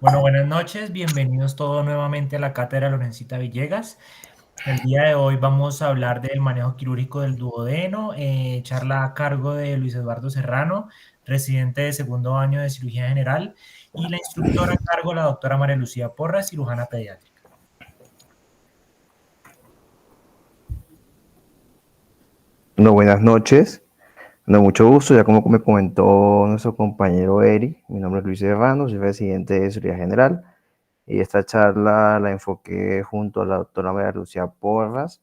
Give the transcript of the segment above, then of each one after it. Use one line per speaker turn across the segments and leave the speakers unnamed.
Bueno, buenas noches, bienvenidos todos nuevamente a la Cátedra Lorencita Villegas. El día de hoy vamos a hablar del manejo quirúrgico del duodeno, charla a cargo de Luis Eduardo Serrano, residente de segundo año de cirugía general, y la instructora a cargo, la doctora María Lucía Porras, cirujana pediátrica.
No, buenas noches. No, mucho gusto. Ya como me comentó nuestro compañero Eri, mi nombre es Luis Serrano, soy residente de Cirugía General y esta charla la enfoqué junto a la doctora María Lucía Porras.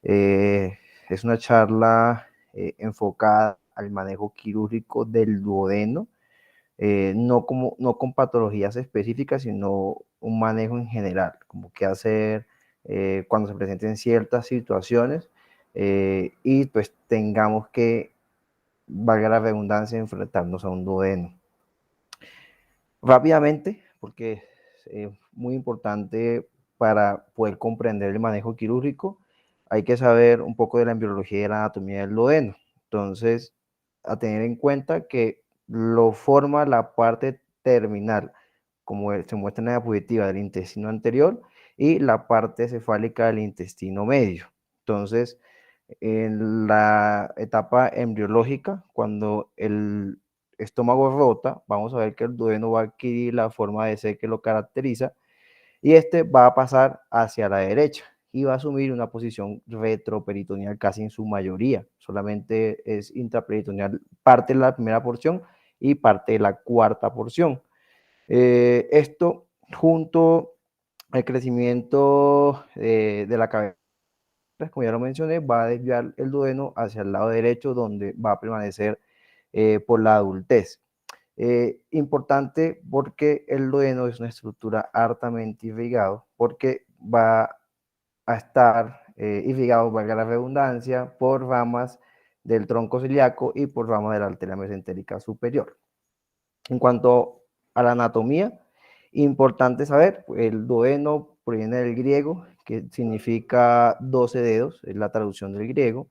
Es una charla enfocada al manejo quirúrgico del duodeno, no con patologías específicas, sino un manejo en general, como qué hacer cuando se presenten ciertas situaciones y pues tengamos que, valga la redundancia, enfrentarnos a un duodeno. Rápidamente, porque es muy importante para poder comprender el manejo quirúrgico, hay que saber un poco de la embriología y de la anatomía del duodeno. Entonces, a tener en cuenta que lo forma la parte terminal, como se muestra en la diapositiva, del intestino anterior y la parte cefálica del intestino medio. Entonces, en la etapa embriológica, cuando el estómago rota, vamos a ver que el duodeno va a adquirir la forma de C que lo caracteriza y este va a pasar hacia la derecha y va a asumir una posición retroperitoneal casi en su mayoría. Solamente es intraperitoneal parte de la primera porción y parte de la cuarta porción. Esto junto al crecimiento de la cabeza, como ya lo mencioné, va a desviar el duodeno hacia el lado derecho donde va a permanecer por la adultez. Importante porque el duodeno es una estructura hartamente irrigado, porque va a estar irrigado, valga la redundancia, por ramas del tronco celíaco y por ramas de la arteria mesentérica superior. En cuanto a la anatomía, importante saber, el duodeno proviene del griego, que significa 12 dedos, es la traducción del griego,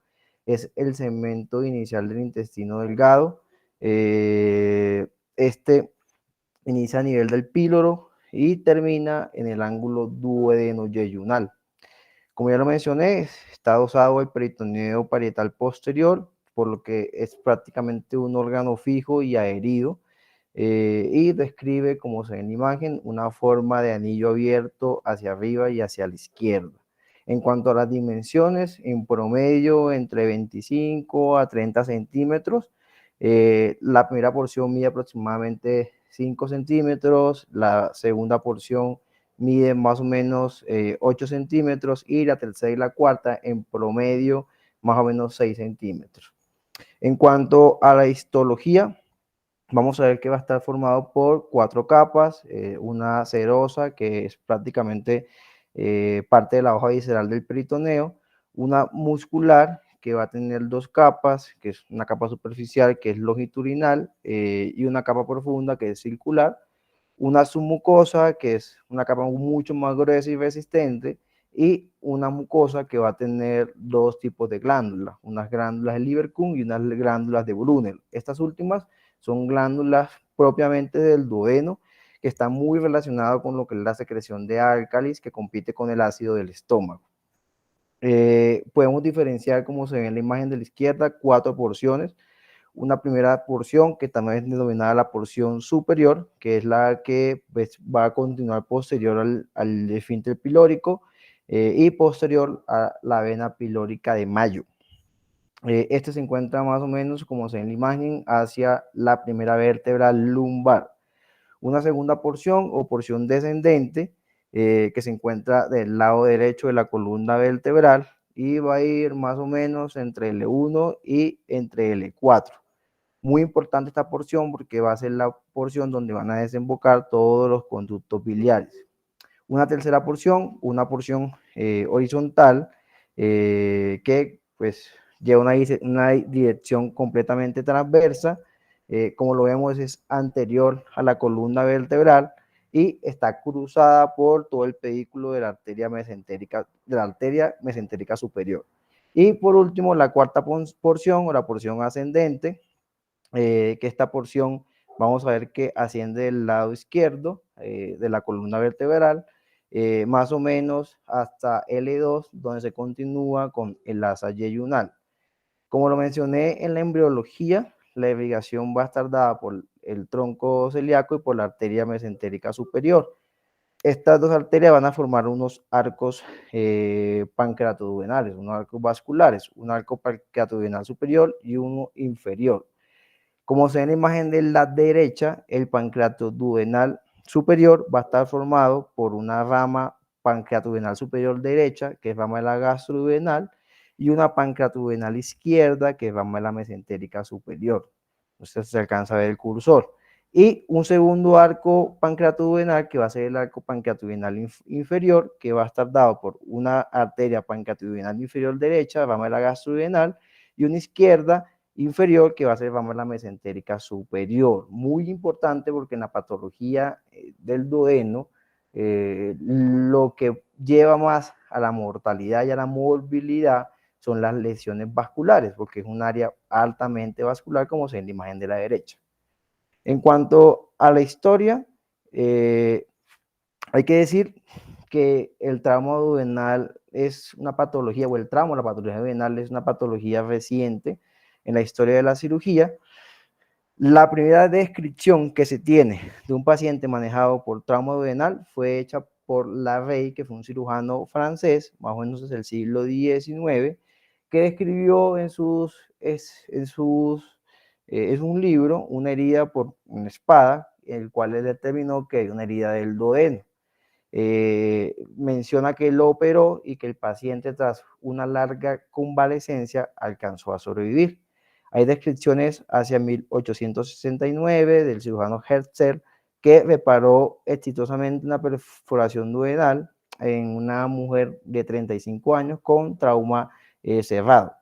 es el segmento inicial del intestino delgado. Este inicia a nivel del píloro y termina en el ángulo duodeno-yeyunal. Como ya lo mencioné, está adosado al peritoneo parietal posterior, por lo que es prácticamente un órgano fijo y adherido, y describe, como se ve en la imagen, una forma de anillo abierto hacia arriba y hacia la izquierda. En cuanto a las dimensiones, en promedio entre 25 a 30 centímetros. La primera porción mide aproximadamente 5 centímetros, la segunda porción mide más o menos 8 centímetros y la tercera y la cuarta en promedio más o menos 6 centímetros. En cuanto a la histología, vamos a ver que va a estar formado por 4 capas, una serosa que es prácticamente parte de la hoja visceral del peritoneo, una muscular que va a tener 2 capas, que es una capa superficial que es longitudinal y una capa profunda que es circular, una submucosa que es una capa mucho más gruesa y resistente y una mucosa que va a tener 2 tipos de glándulas, unas glándulas de Lieberkühn y unas glándulas de Brunel. Estas últimas son glándulas propiamente del duodeno, que está muy relacionado con lo que es la secreción de álcalis que compite con el ácido del estómago. Podemos diferenciar, como se ve en la imagen de la izquierda, 4 porciones. Una primera porción que también es denominada la porción superior, que es la que pues, va a continuar posterior al esfínter pilórico y posterior a la vena pilórica de Mayo. Este se encuentra más o menos, como se ve en la imagen, hacia la primera vértebra lumbar. Una segunda porción o porción descendente que se encuentra del lado derecho de la columna vertebral y va a ir más o menos entre L1 y entre L4. Muy importante esta porción porque va a ser la porción donde van a desembocar todos los conductos biliares. Una tercera porción, una porción horizontal que pues lleva una dirección completamente transversa, como lo vemos es anterior a la columna vertebral y está cruzada por todo el pedículo de la arteria mesentérica superior. Y por último, la cuarta porción o la porción ascendente, que esta porción vamos a ver que asciende del lado izquierdo de la columna vertebral, más o menos hasta L2, donde se continúa con el asa yeyunal. Como lo mencioné en la embriología, la irrigación va a estar dada por el tronco celíaco y por la arteria mesentérica superior. Estas dos arterias van a formar unos arcos pancreatoduodenales, unos arcos vasculares, un arco pancreatoduodenal superior y uno inferior. Como se ve en la imagen de la derecha, el pancreatoduodenal superior va a estar formado por una rama pancreatoduodenal superior derecha, que es rama de la gastroduodenal, y una pancreatoduodenal izquierda, que es rama de la mesentérica superior. Entonces se alcanza a ver el cursor. Y un segundo arco pancreatoduodenal, que va a ser el arco pancreatoduodenal inferior, que va a estar dado por una arteria pancreatoduodenal inferior derecha, rama de la gastroduodenal, y una izquierda inferior, que va a ser, vamos, la mesentérica superior. Muy importante porque en la patología del duodeno, lo que lleva más a la mortalidad y a la morbilidad son las lesiones vasculares, porque es un área altamente vascular, como se ve en la imagen de la derecha. En cuanto a la historia, hay que decir que el trauma duodenal es una patología, o el trauma, la patología duodenal es una patología reciente en la historia de la cirugía. La primera descripción que se tiene de un paciente manejado por trauma duodenal fue hecha por Larrey, que fue un cirujano francés, más o menos desde el siglo XIX, que describió en un libro una herida por una espada, el cual le determinó que era una herida del duodeno. Menciona que lo operó y que el paciente, tras una larga convalecencia, alcanzó a sobrevivir. Hay descripciones hacia 1869 del cirujano Herzer, que reparó exitosamente una perforación duodenal en una mujer de 35 años con trauma cerrado.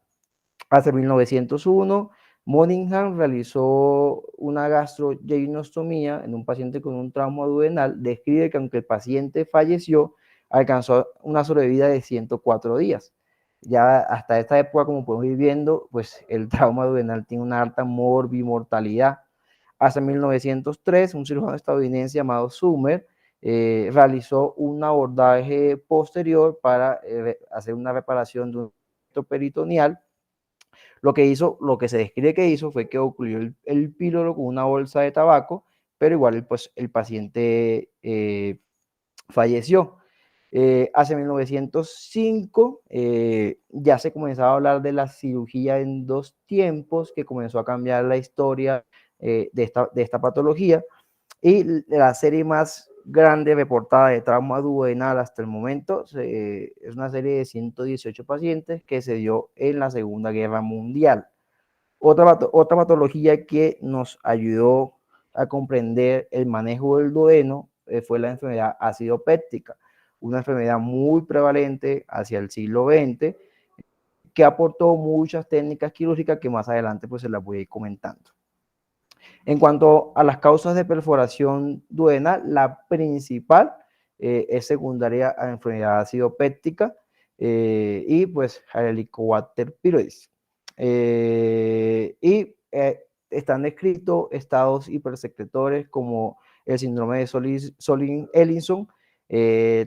Hacia 1901, Moningham realizó una gastrojejunostomía en un paciente con un trauma duodenal. Describe que aunque el paciente falleció, alcanzó una sobrevida de 104 días. Ya hasta esta época, como podemos ir viendo, pues el trauma duodenal tiene una alta morbimortalidad. Hasta 1903, un cirujano estadounidense llamado Summer realizó un abordaje posterior para hacer una reparación de un peritoneal. Lo que se describe que hizo fue que ocluyó el píloro con una bolsa de tabaco, pero igual pues, el paciente falleció. Hacia 1905 ya se comenzaba a hablar de la cirugía en dos tiempos, que comenzó a cambiar la historia de esta patología, y la serie más grande reportada de trauma duodenal hasta el momento es una serie de 118 pacientes que se dio en la Segunda Guerra Mundial. Otra patología que nos ayudó a comprender el manejo del duodeno fue la enfermedad acidopéptica, una enfermedad muy prevalente hacia el siglo XX, que aportó muchas técnicas quirúrgicas que más adelante pues se las voy a ir comentando. En cuanto a las causas de perforación duodenal, la principal es secundaria a la enfermedad acidopéptica y pues a Helicobacter pylori. Están descritos estados hipersecretores como el síndrome de Solin-Ellison.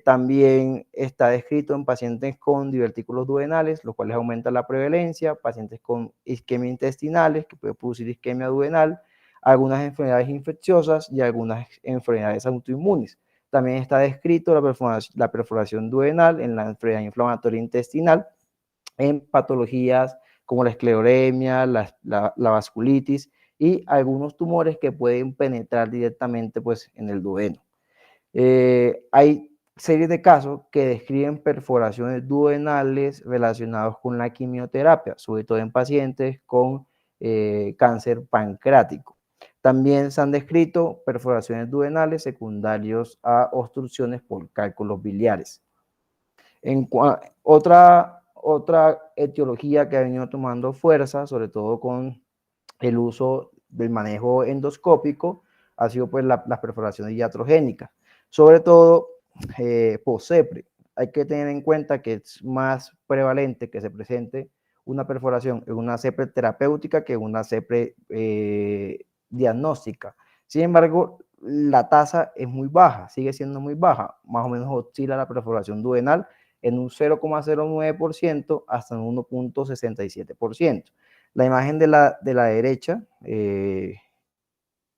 También está descrito en pacientes con divertículos duodenales, los cuales aumentan la prevalencia, pacientes con isquemia intestinales, que puede producir isquemia duodenal, algunas enfermedades infecciosas y algunas enfermedades autoinmunes. También está descrito la perforación duodenal en la enfermedad inflamatoria intestinal, en patologías como la escleremia, la vasculitis y algunos tumores que pueden penetrar directamente pues, en el duodeno. Hay series de casos que describen perforaciones duodenales relacionados con la quimioterapia, sobre todo en pacientes con cáncer pancreático. También se han descrito perforaciones duodenales secundarios a obstrucciones por cálculos biliares. Otra etiología que ha venido tomando fuerza, sobre todo con el uso del manejo endoscópico, ha sido pues las perforaciones iatrogénicas, sobre todo post-CEPRE. Hay que tener en cuenta que es más prevalente que se presente una perforación en una CEPRE terapéutica que en una CEPRE diagnóstica. Sin embargo, la tasa es muy baja, sigue siendo muy baja, más o menos oscila la perforación duodenal en un 0,09% hasta un 1,67%. La imagen de la derecha,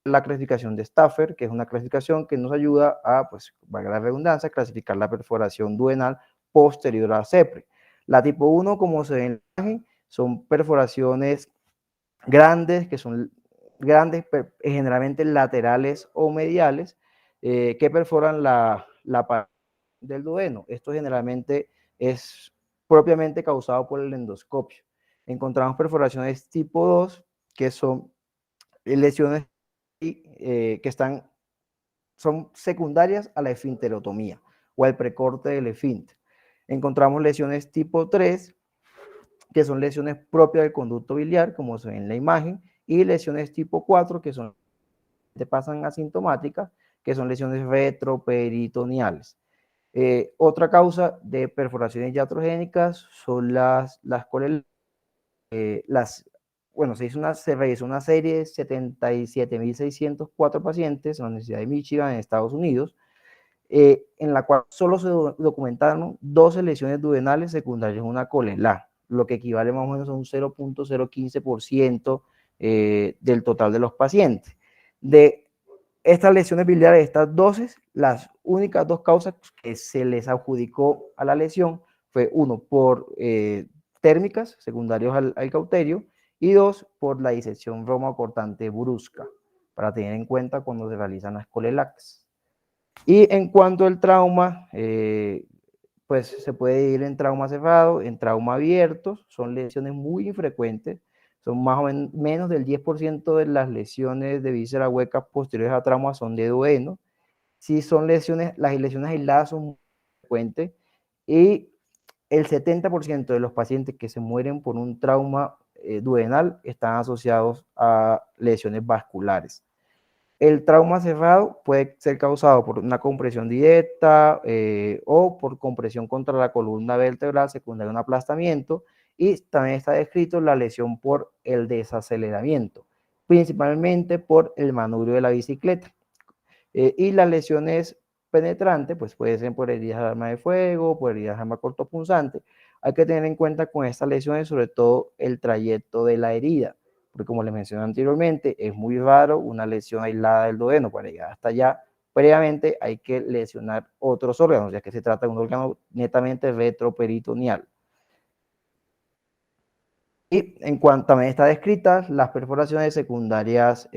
la clasificación de Stafford, que es una clasificación que nos ayuda a, pues, valga la redundancia, clasificar la perforación duodenal posterior a CEPRE. La tipo 1, como se ve en la imagen, son perforaciones grandes, que son grandes, generalmente laterales o mediales, que perforan la pared del duodeno. Esto generalmente es propiamente causado por el endoscopio. Encontramos perforaciones tipo 2, que son lesiones que son secundarias a la esfinterotomía o al precorte del esfínter. Encontramos lesiones tipo 3, que son lesiones propias del conducto biliar, como se ve en la imagen, y lesiones tipo 4, que son pasan asintomáticas, que son lesiones retroperitoneales. Otra causa de perforaciones iatrogénicas son las colelas. Bueno, se realizó una serie de 77.604 pacientes en la Universidad de Michigan, en Estados Unidos, en la cual solo se documentaron 12 lesiones duodenales secundarias a una colela, lo que equivale más o menos a un 0,015% del total de los pacientes. De estas lesiones biliares, estas dosis, las únicas dos causas que se les adjudicó a la lesión fue uno por térmicas secundarios al cauterio y dos por la disección cortante brusca, para tener en cuenta cuando se realizan las colelax. Y en cuanto al trauma, pues se puede ir en trauma cerrado, en trauma abierto, son lesiones muy infrecuentes, son más o menos del 10% de las lesiones de vísceras huecas posteriores a trauma son de duodeno. Si son lesiones, las lesiones aisladas son muy frecuentes y el 70% de los pacientes que se mueren por un trauma duodenal están asociados a lesiones vasculares. El trauma cerrado puede ser causado por una compresión directa o por compresión contra la columna vertebral secundaria a un aplastamiento, y también está descrito la lesión por el desaceleramiento, principalmente por el manubrio de la bicicleta. Y las lesiones penetrantes, pues puede ser por heridas de arma de fuego, por heridas de arma cortopunzante. Hay que tener en cuenta con estas lesiones sobre todo el trayecto de la herida, porque como les mencioné anteriormente, es muy raro una lesión aislada del duodeno. Para llegar hasta allá, previamente hay que lesionar otros órganos, ya que se trata de un órgano netamente retroperitoneal. Y en cuanto también está descritas las perforaciones secundarias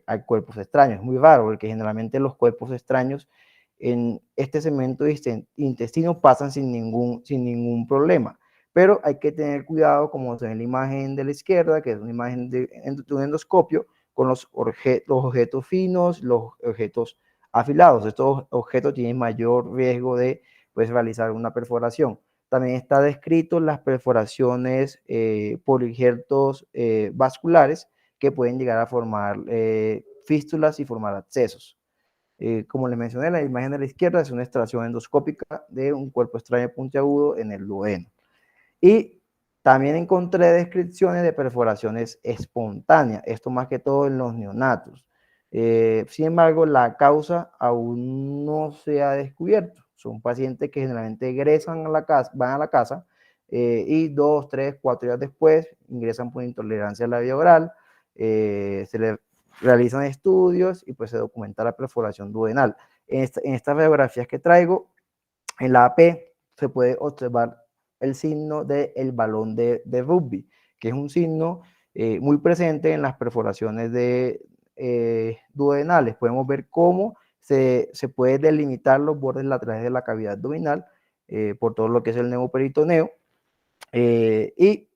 a cuerpos extraños. Es muy raro porque generalmente los cuerpos extraños en este segmento de intestino pasan sin ningún problema. Pero hay que tener cuidado, como se ve en la imagen de la izquierda, que es una imagen de un endoscopio, con los objetos finos, los objetos afilados. Estos objetos tienen mayor riesgo de, pues, realizar una perforación. También está descrito las perforaciones por injertos vasculares que pueden llegar a formar fístulas y formar abscesos. Como les mencioné, la imagen de la izquierda es una extracción endoscópica de un cuerpo extraño puntiagudo en el duodeno. Y también encontré descripciones de perforaciones espontáneas, esto más que todo en los neonatos. Sin embargo, la causa aún no se ha descubierto. Son pacientes que generalmente egresan a la casa, van a la casa y 2, 3, 4 días después ingresan por intolerancia a la vía oral, se les realizan estudios y pues se documenta la perforación duodenal. En estas radiografías que traigo, en la AP se puede observar el signo del balón de rugby, que es un signo muy presente en las perforaciones duodenales. Podemos ver cómo se puede delimitar los bordes laterales de la cavidad abdominal por todo lo que es el neumoperitoneo, y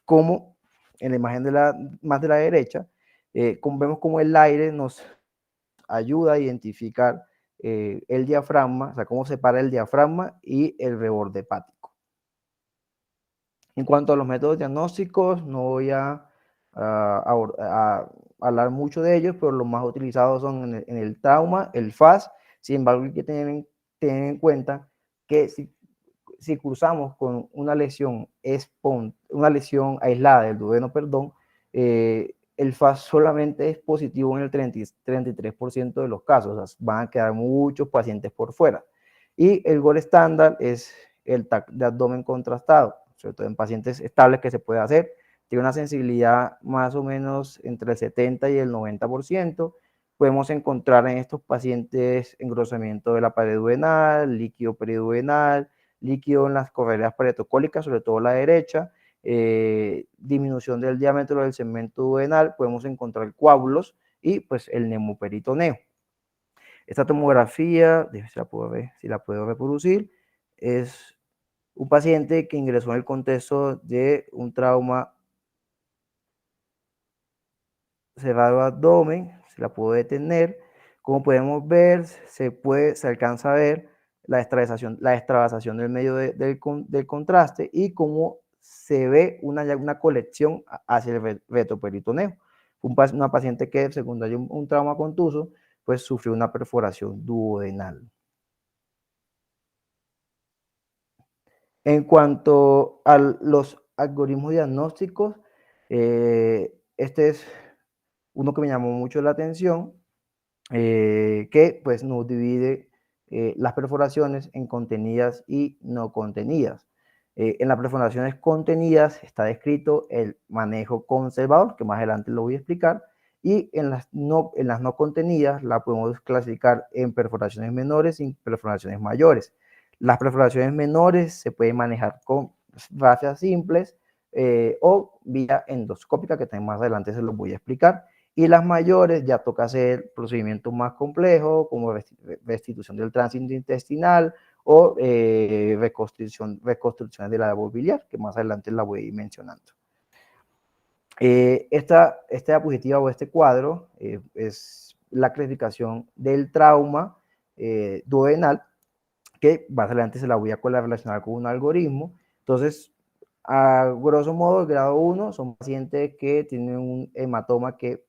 cómo en la imagen más de la derecha, vemos cómo el aire nos ayuda a identificar el diafragma, o sea, cómo separa el diafragma y el reborde hepático. En cuanto a los métodos diagnósticos, no voy a hablar mucho de ellos, pero los más utilizados son en el trauma, el FAS. Sin embargo, hay que tener en cuenta que si cruzamos con una lesión aislada del duodeno, el FAS solamente es positivo en el 33% de los casos, o sea, van a quedar muchos pacientes por fuera. Y el gol estándar es el TAC de abdomen contrastado, sobre todo en pacientes estables que se puede hacer. Tiene una sensibilidad más o menos entre el 70 y el 90%. Podemos encontrar en estos pacientes engrosamiento de la pared duodenal, líquido periduodenal, líquido en las correas paretocólicas, sobre todo la derecha, disminución del diámetro del segmento duodenal, podemos encontrar coágulos y pues el neumoperitoneo. Esta tomografía, si la puedo ver, si la puedo reproducir, es un paciente que ingresó en el contexto de un trauma cerrado abdomen, se la puedo detener. Como podemos ver, se alcanza a ver la extravasación del medio del contraste y cómo se ve una colección hacia el retroperitoneo. Una paciente que, según un trauma contuso, pues sufrió una perforación duodenal. En cuanto a los algoritmos diagnósticos, este es uno que me llamó mucho la atención, que pues nos divide las perforaciones en contenidas y no contenidas. En las perforaciones contenidas está descrito el manejo conservador, que más adelante lo voy a explicar, y en las no contenidas la podemos clasificar en perforaciones menores y perforaciones mayores. Las perforaciones menores se pueden manejar con fascias simples o vía endoscópica, que también más adelante se los voy a explicar. Y las mayores ya toca hacer procedimientos más complejos, como restitución del tránsito intestinal o reconstrucciones de la labor biliar, que más adelante la voy a ir mencionando. Esta diapositiva o este cuadro es la clasificación del trauma duodenal, que más adelante se la voy a relacionar con un algoritmo. Entonces, a grosso modo, el grado 1 son pacientes que tienen un hematoma que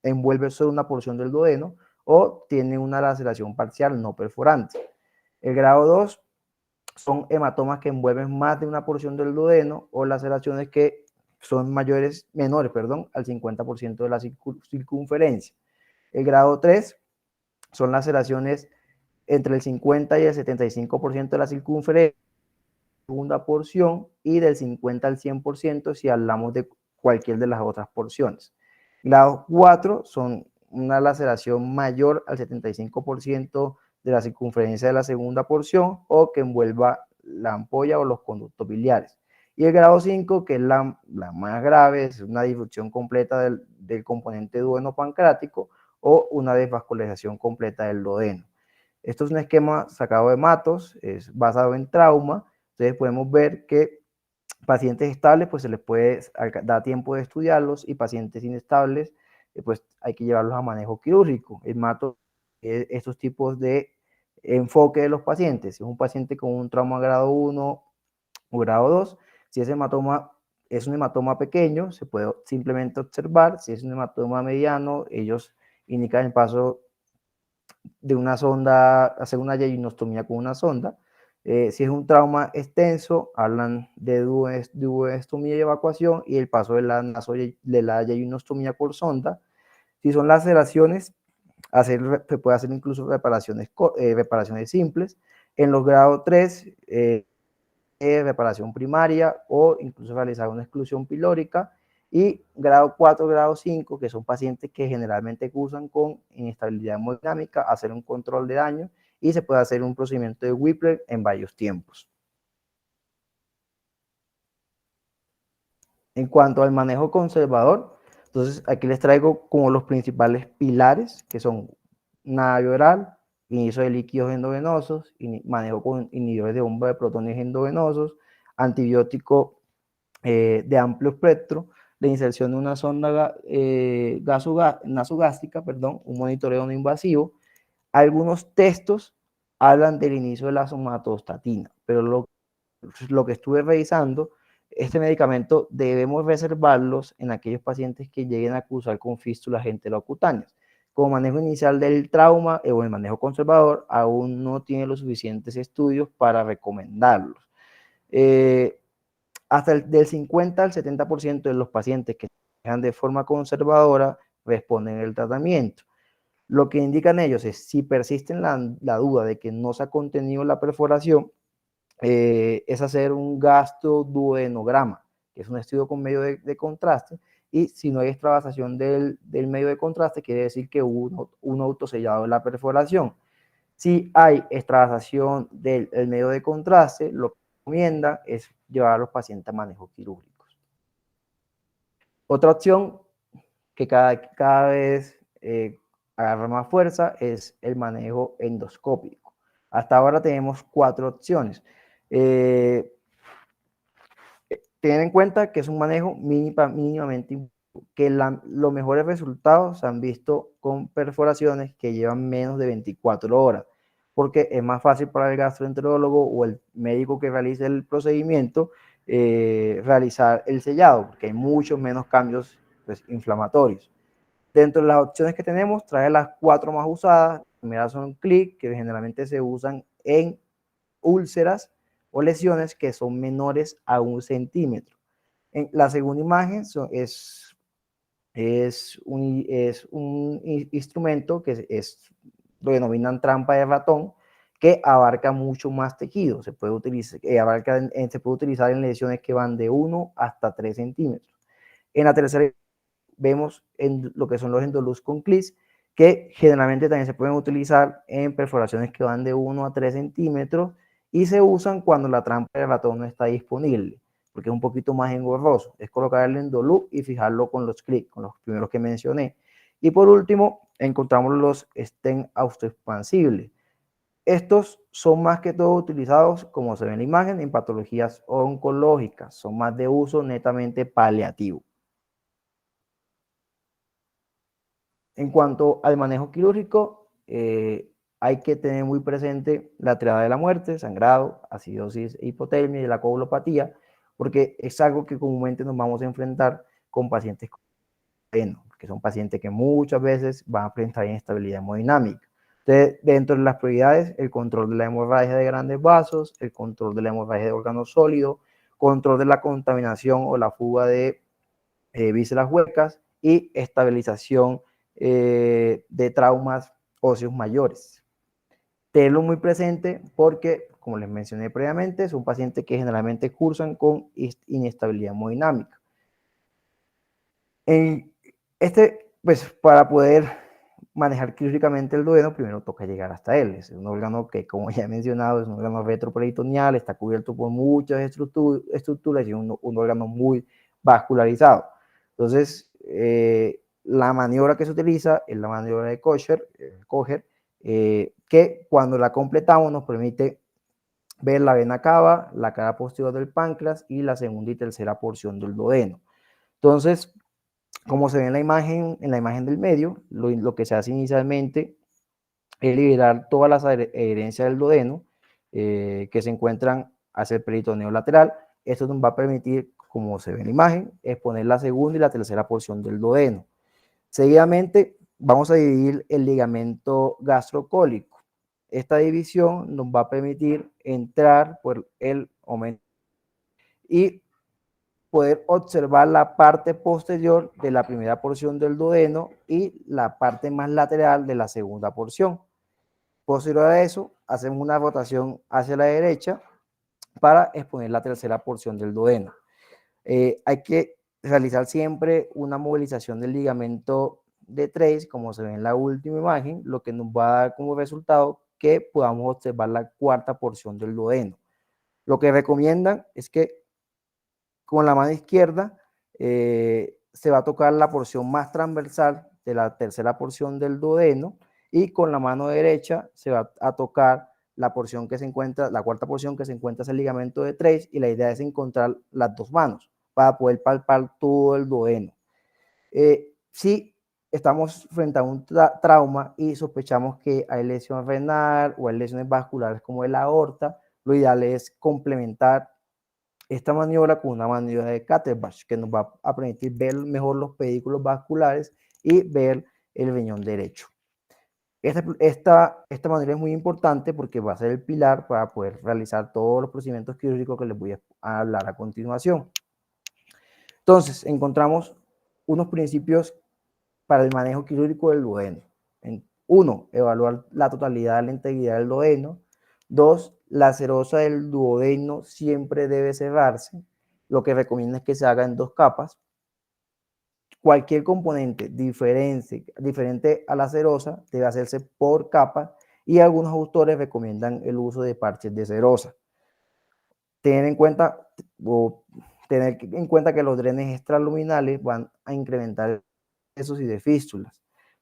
envuelve solo una porción del duodeno o tienen una laceración parcial no perforante. El grado 2 son hematomas que envuelven más de una porción del duodeno o laceraciones que son menores, al 50% de la circunferencia. El grado 3 son laceraciones entre el 50 y el 75% de la circunferencia, segunda porción, y del 50 al 100% si hablamos de cualquier de las otras porciones. Grado 4 son una laceración mayor al 75% de la circunferencia de la segunda porción o que envuelva la ampolla o los conductos biliares. Y el grado 5, que es la más grave, es una disfunción completa del componente duodeno pancreático o una desvascularización completa del duodeno. Esto es un esquema sacado de Matos, es basado en trauma. Entonces podemos ver que pacientes estables, pues se les puede dar tiempo de estudiarlos, y pacientes inestables, pues hay que llevarlos a manejo quirúrgico. El Matos, estos tipos de enfoque de los pacientes. Si es un paciente con un trauma grado 1 o grado 2, si ese hematoma es un hematoma pequeño, se puede simplemente observar. Si es un hematoma mediano, ellos indican el paso de una sonda, hacer una yejunostomía con una sonda. Si es un trauma extenso, hablan de duodectomía y evacuación y el paso de la yejunostomía por sonda. Si son laceraciones, se puede hacer incluso reparaciones simples. En los grados 3, reparación primaria o incluso realizar una exclusión pilórica. Y grado 4, grado 5, que son pacientes que generalmente cursan con inestabilidad hemodinámica, hacer un control de daño y se puede hacer un procedimiento de Whipple en varios tiempos. En cuanto al manejo conservador, entonces aquí les traigo como los principales pilares, que son nada oral, inicio de líquidos endovenosos, manejo con inhibidores de bomba de protones endovenosos, antibiótico de amplio espectro, la inserción de una sonda nasogástrica, un monitoreo no invasivo. Algunos textos hablan del inicio de la somatostatina, pero lo que estuve revisando, este medicamento debemos reservarlos en aquellos pacientes que lleguen a cursar con fístulas enterocutáneas. Como manejo inicial del trauma o el manejo conservador, aún no tiene los suficientes estudios para recomendarlos. Hasta del 50 al 70% de los pacientes que manejan de forma conservadora, responden el tratamiento. Lo que indican ellos es si persiste la duda de que no se ha contenido la perforación, es hacer un gastroduodenograma, que es un estudio con medio de contraste, y si no hay extravasación del medio de contraste, quiere decir que hubo un autosellado de la perforación. Si hay extravasación del medio de contraste, lo que recomienda es llevar a los pacientes a manejos quirúrgicos. Otra opción que cada vez agarra más fuerza es el manejo endoscópico. Hasta ahora tenemos 4 opciones. Ten en cuenta que es un manejo mínimamente que los mejores resultados se han visto con perforaciones que llevan menos de 24 horas, porque es más fácil para el gastroenterólogo o el médico que realice el procedimiento realizar el sellado, porque hay muchos menos cambios pues, inflamatorios. Dentro de las opciones que tenemos, trae las 4 más usadas. Las primeras son clic, que generalmente se usan en úlceras o lesiones que son menores a 1 centímetro. En la segunda imagen es un instrumento que lo denominan trampa de ratón, que abarca mucho más tejido. Se puede utilizar, se puede utilizar en lesiones que van de 1 hasta 3 centímetros. En la tercera vemos en lo que son los endoluz con clis, que generalmente también se pueden utilizar en perforaciones que van de 1 a 3 centímetros y se usan cuando la trampa de ratón no está disponible, porque es un poquito más engorroso. Es colocar el endoluz y fijarlo con los clics, con los primeros que mencioné. Y por último, encontramos los stent autoexpansibles. Estos son más que todo utilizados, como se ve en la imagen, en patologías oncológicas. Son más de uso netamente paliativo. En cuanto al manejo quirúrgico, hay que tener muy presente la triada de la muerte: sangrado, acidosis, hipotermia y la coagulopatía, porque es algo que comúnmente nos vamos a enfrentar con pacientes con duodeno, que son pacientes que muchas veces van a presentar inestabilidad hemodinámica. Entonces, dentro de las prioridades, el control de la hemorragia de grandes vasos, el control de la hemorragia de órganos sólidos, control de la contaminación o la fuga de vísceras huecas y estabilización de traumas óseos mayores. Tenerlo muy presente porque, como les mencioné previamente, son pacientes que generalmente cursan con inestabilidad hemodinámica. Pues para poder manejar quirúrgicamente el duodeno, primero toca llegar hasta él. Es un órgano que, como ya he mencionado, es un órgano retroperitoneal, está cubierto por muchas estructuras y un órgano muy vascularizado. Entonces, la maniobra que se utiliza es la maniobra de Kocher, que cuando la completamos nos permite ver la vena cava, la cara posterior del páncreas y la segunda y tercera porción del duodeno. Entonces, como se ve en la imagen del medio, lo que se hace inicialmente es liberar todas las adherencias del duodeno que se encuentran hacia el peritoneo lateral. Esto nos va a permitir, como se ve en la imagen, exponer la segunda y la tercera porción del duodeno. Seguidamente, vamos a dividir el ligamento gastrocólico. Esta división nos va a permitir entrar por el aumento y poder observar la parte posterior de la primera porción del duodeno y la parte más lateral de la segunda porción. Posterior a eso, hacemos una rotación hacia la derecha para exponer la tercera porción del duodeno. Hay que realizar siempre una movilización del ligamento de Treis, como se ve en la última imagen, lo que nos va a dar como resultado que podamos observar la cuarta porción del duodeno. Lo que recomiendan es que con la mano izquierda se va a tocar la porción más transversal de la tercera porción del duodeno y con la mano derecha se va a tocar la porción que se encuentra, la cuarta porción que se encuentra es el ligamento de Treis, y la idea es encontrar las dos manos para poder palpar todo el duodeno. Si estamos frente a un trauma y sospechamos que hay lesión renal o hay lesiones vasculares como de la aorta, lo ideal es complementar esta maniobra con una maniobra de Katterbach, que nos va a permitir ver mejor los pedículos vasculares y ver el riñón derecho. Esta maniobra es muy importante porque va a ser el pilar para poder realizar todos los procedimientos quirúrgicos que les voy a hablar a continuación. Entonces, encontramos unos principios para el manejo quirúrgico del duodeno. Uno, evaluar la totalidad de la integridad del duodeno. Dos, la serosa del duodeno siempre debe cerrarse. Lo que recomienda es que se haga en 2 capas. Cualquier componente diferente a la serosa debe hacerse por capa y algunos autores recomiendan el uso de parches de serosa. Tener en cuenta que los drenes extraluminales van a incrementar esos y de fístulas.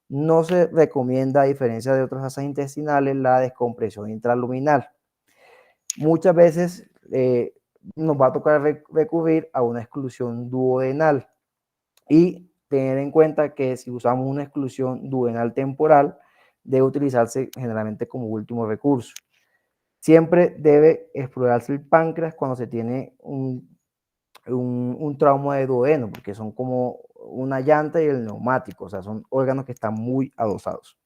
No se recomienda, a diferencia de otras asas intestinales, la descompresión intraluminal. Muchas veces nos va a tocar recurrir a una exclusión duodenal y tener en cuenta que si usamos una exclusión duodenal temporal, debe utilizarse generalmente como último recurso. Siempre debe explorarse el páncreas cuando se tiene un trauma de duodeno, porque son como una llanta y el neumático, o sea, son órganos que están muy adosados.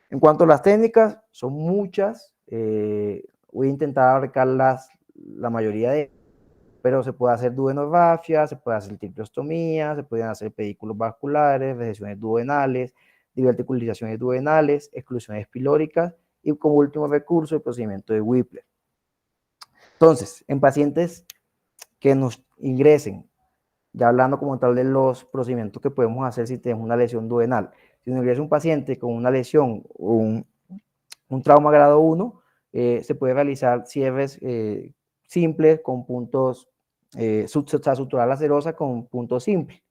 En cuanto a las técnicas, son muchas. Voy a intentar abarcar la mayoría de, pero se puede hacer duodenorrafia, se puede hacer triplostomía, se pueden hacer pedículos vasculares, resecciones duodenales, diverticulizaciones duodenales, exclusiones pilóricas y como último recurso el procedimiento de Whipple. Entonces, en pacientes que nos ingresen, ya hablando como tal de los procedimientos que podemos hacer si tenemos una lesión duodenal, si nos ingresa un paciente con una lesión o un trauma grado 1, se puede realizar cierres simples con puntos, suturar la serosa con puntos simples.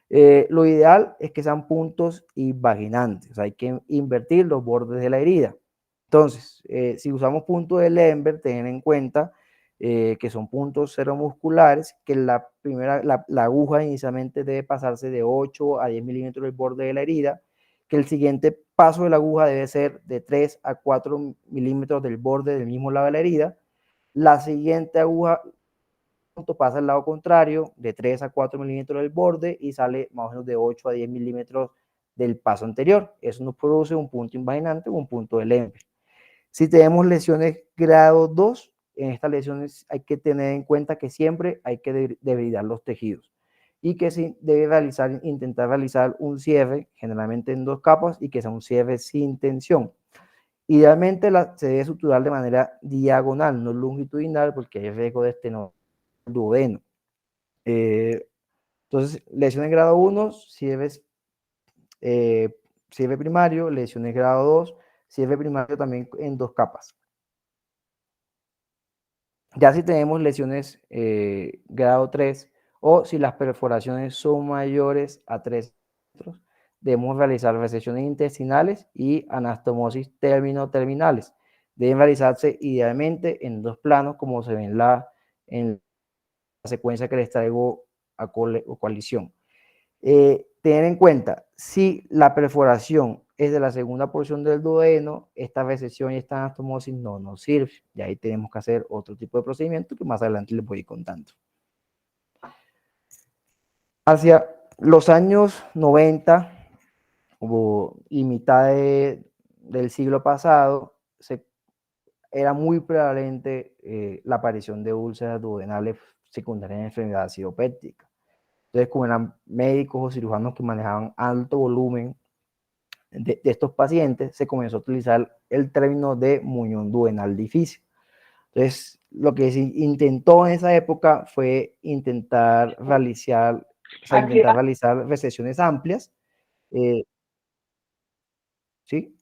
Lo ideal es que sean puntos invaginantes, o sea, hay que invertir los bordes de la herida. Entonces, si usamos puntos de Lemberg, tener en cuenta que son puntos seromusculares, que la aguja inicialmente debe pasarse de 8 a 10 milímetros del borde de la herida, que el siguiente paso de la aguja debe ser de 3 a 4 milímetros del borde del mismo lado de la herida. La siguiente aguja pasa al lado contrario, de 3 a 4 milímetros del borde y sale más o menos de 8 a 10 milímetros del paso anterior. Eso nos produce un punto invaginante o un punto de Lemberg. Si tenemos lesiones grado 2, en estas lesiones hay que tener en cuenta que siempre hay que debridar los tejidos y que se debe intentar realizar un cierre, generalmente en 2 capas, y que sea un cierre sin tensión. Idealmente se debe suturar de manera diagonal, no longitudinal, porque hay riesgo de estenosis del duodeno. Entonces, lesiones grado 1, cierre primario, lesiones grado 2, cierre primario también en 2 capas. Ya si tenemos lesiones grado 3 o si las perforaciones son mayores a 3 metros, debemos realizar resecciones intestinales y anastomosis terminales. Deben realizarse idealmente en 2 planos, como se ve en la secuencia que les traigo a coalición. Tener en cuenta, si la perforación es de la segunda porción del duodeno, esta resección y esta anastomosis no nos sirve. Y ahí tenemos que hacer otro tipo de procedimiento que más adelante les voy a ir contando. Hacia los años 90 y mitad del siglo pasado, era muy prevalente la aparición de úlceras duodenales secundarias en enfermedad acidopéptica. Entonces, como eran médicos o cirujanos que manejaban alto volumen de estos pacientes, se comenzó a utilizar el término de muñón duodenal difícil. Entonces, lo que se intentó en esa época fue intentar realizar resecciones amplias. ¿Sí?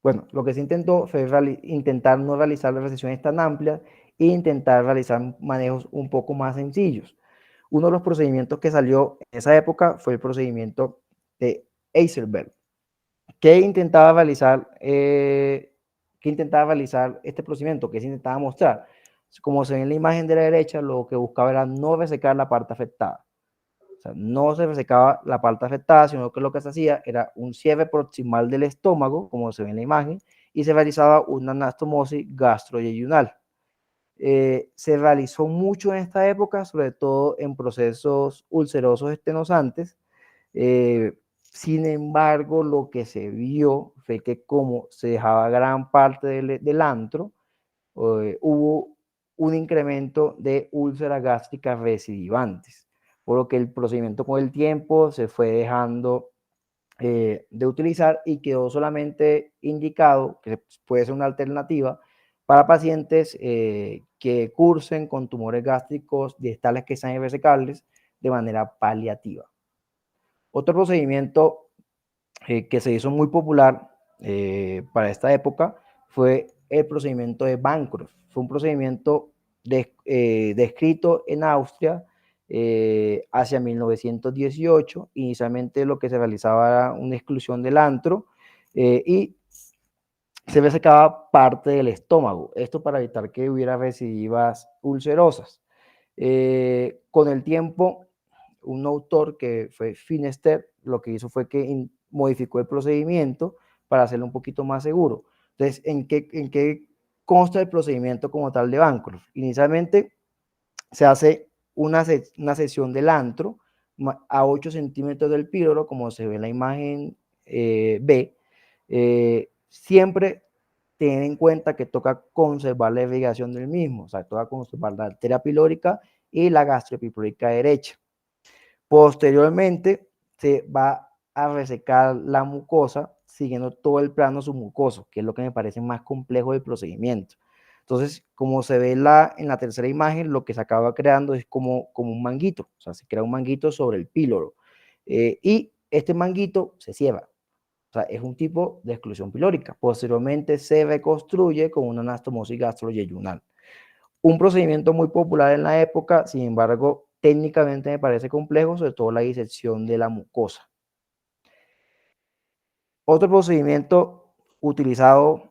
Bueno, lo que se intentó fue intentar no realizar las resecciones tan amplias e intentar realizar manejos un poco más sencillos. Uno de los procedimientos que salió en esa época fue el procedimiento de Eiselberg, que intentaba realizar este procedimiento, que se intentaba mostrar. Como se ve en la imagen de la derecha, lo que buscaba era no resecar la parte afectada. O sea, no se resecaba la parte afectada, sino que lo que se hacía era un cierre proximal del estómago, como se ve en la imagen, y se realizaba una anastomosis gastroyeyunal. Se realizó mucho en esta época, sobre todo en procesos ulcerosos estenosantes. Sin embargo, lo que se vio fue que como se dejaba gran parte del antro, hubo un incremento de úlceras gástricas recidivantes. por lo que el procedimiento con el tiempo se fue dejando de utilizar y quedó solamente indicado, que puede ser una alternativa, para pacientes que cursen con tumores gástricos distales que sean irresecables de manera paliativa. Otro procedimiento que se hizo muy popular para esta época fue el procedimiento de Bancroft. Fue un procedimiento descrito en Austria hacia 1918. Inicialmente lo que se realizaba era una exclusión del antro y se resecaba parte del estómago. Esto para evitar que hubiera recidivas ulcerosas. Con el tiempo, un autor que fue Finester, lo que hizo fue que modificó el procedimiento para hacerlo un poquito más seguro. Entonces, ¿en qué consta el procedimiento como tal de Bancroft? Inicialmente se hace una sesión del antro a 8 centímetros del píloro, como se ve en la imagen B. Siempre tener en cuenta que toca conservar la irrigación del mismo, o sea, toca conservar la arteria pilórica y la gastroepipilórica derecha. Posteriormente, se va a resecar la mucosa siguiendo todo el plano submucoso, que es lo que me parece más complejo del procedimiento. Entonces, como se ve en la tercera imagen, lo que se acaba creando es como un manguito, o sea, se crea un manguito sobre el píloro. Y este manguito se cierra, o sea, es un tipo de exclusión pilórica. Posteriormente se reconstruye con una anastomosis gastroyeyunal. Un procedimiento muy popular en la época, sin embargo, técnicamente me parece complejo, sobre todo la disección de la mucosa. Otro procedimiento utilizado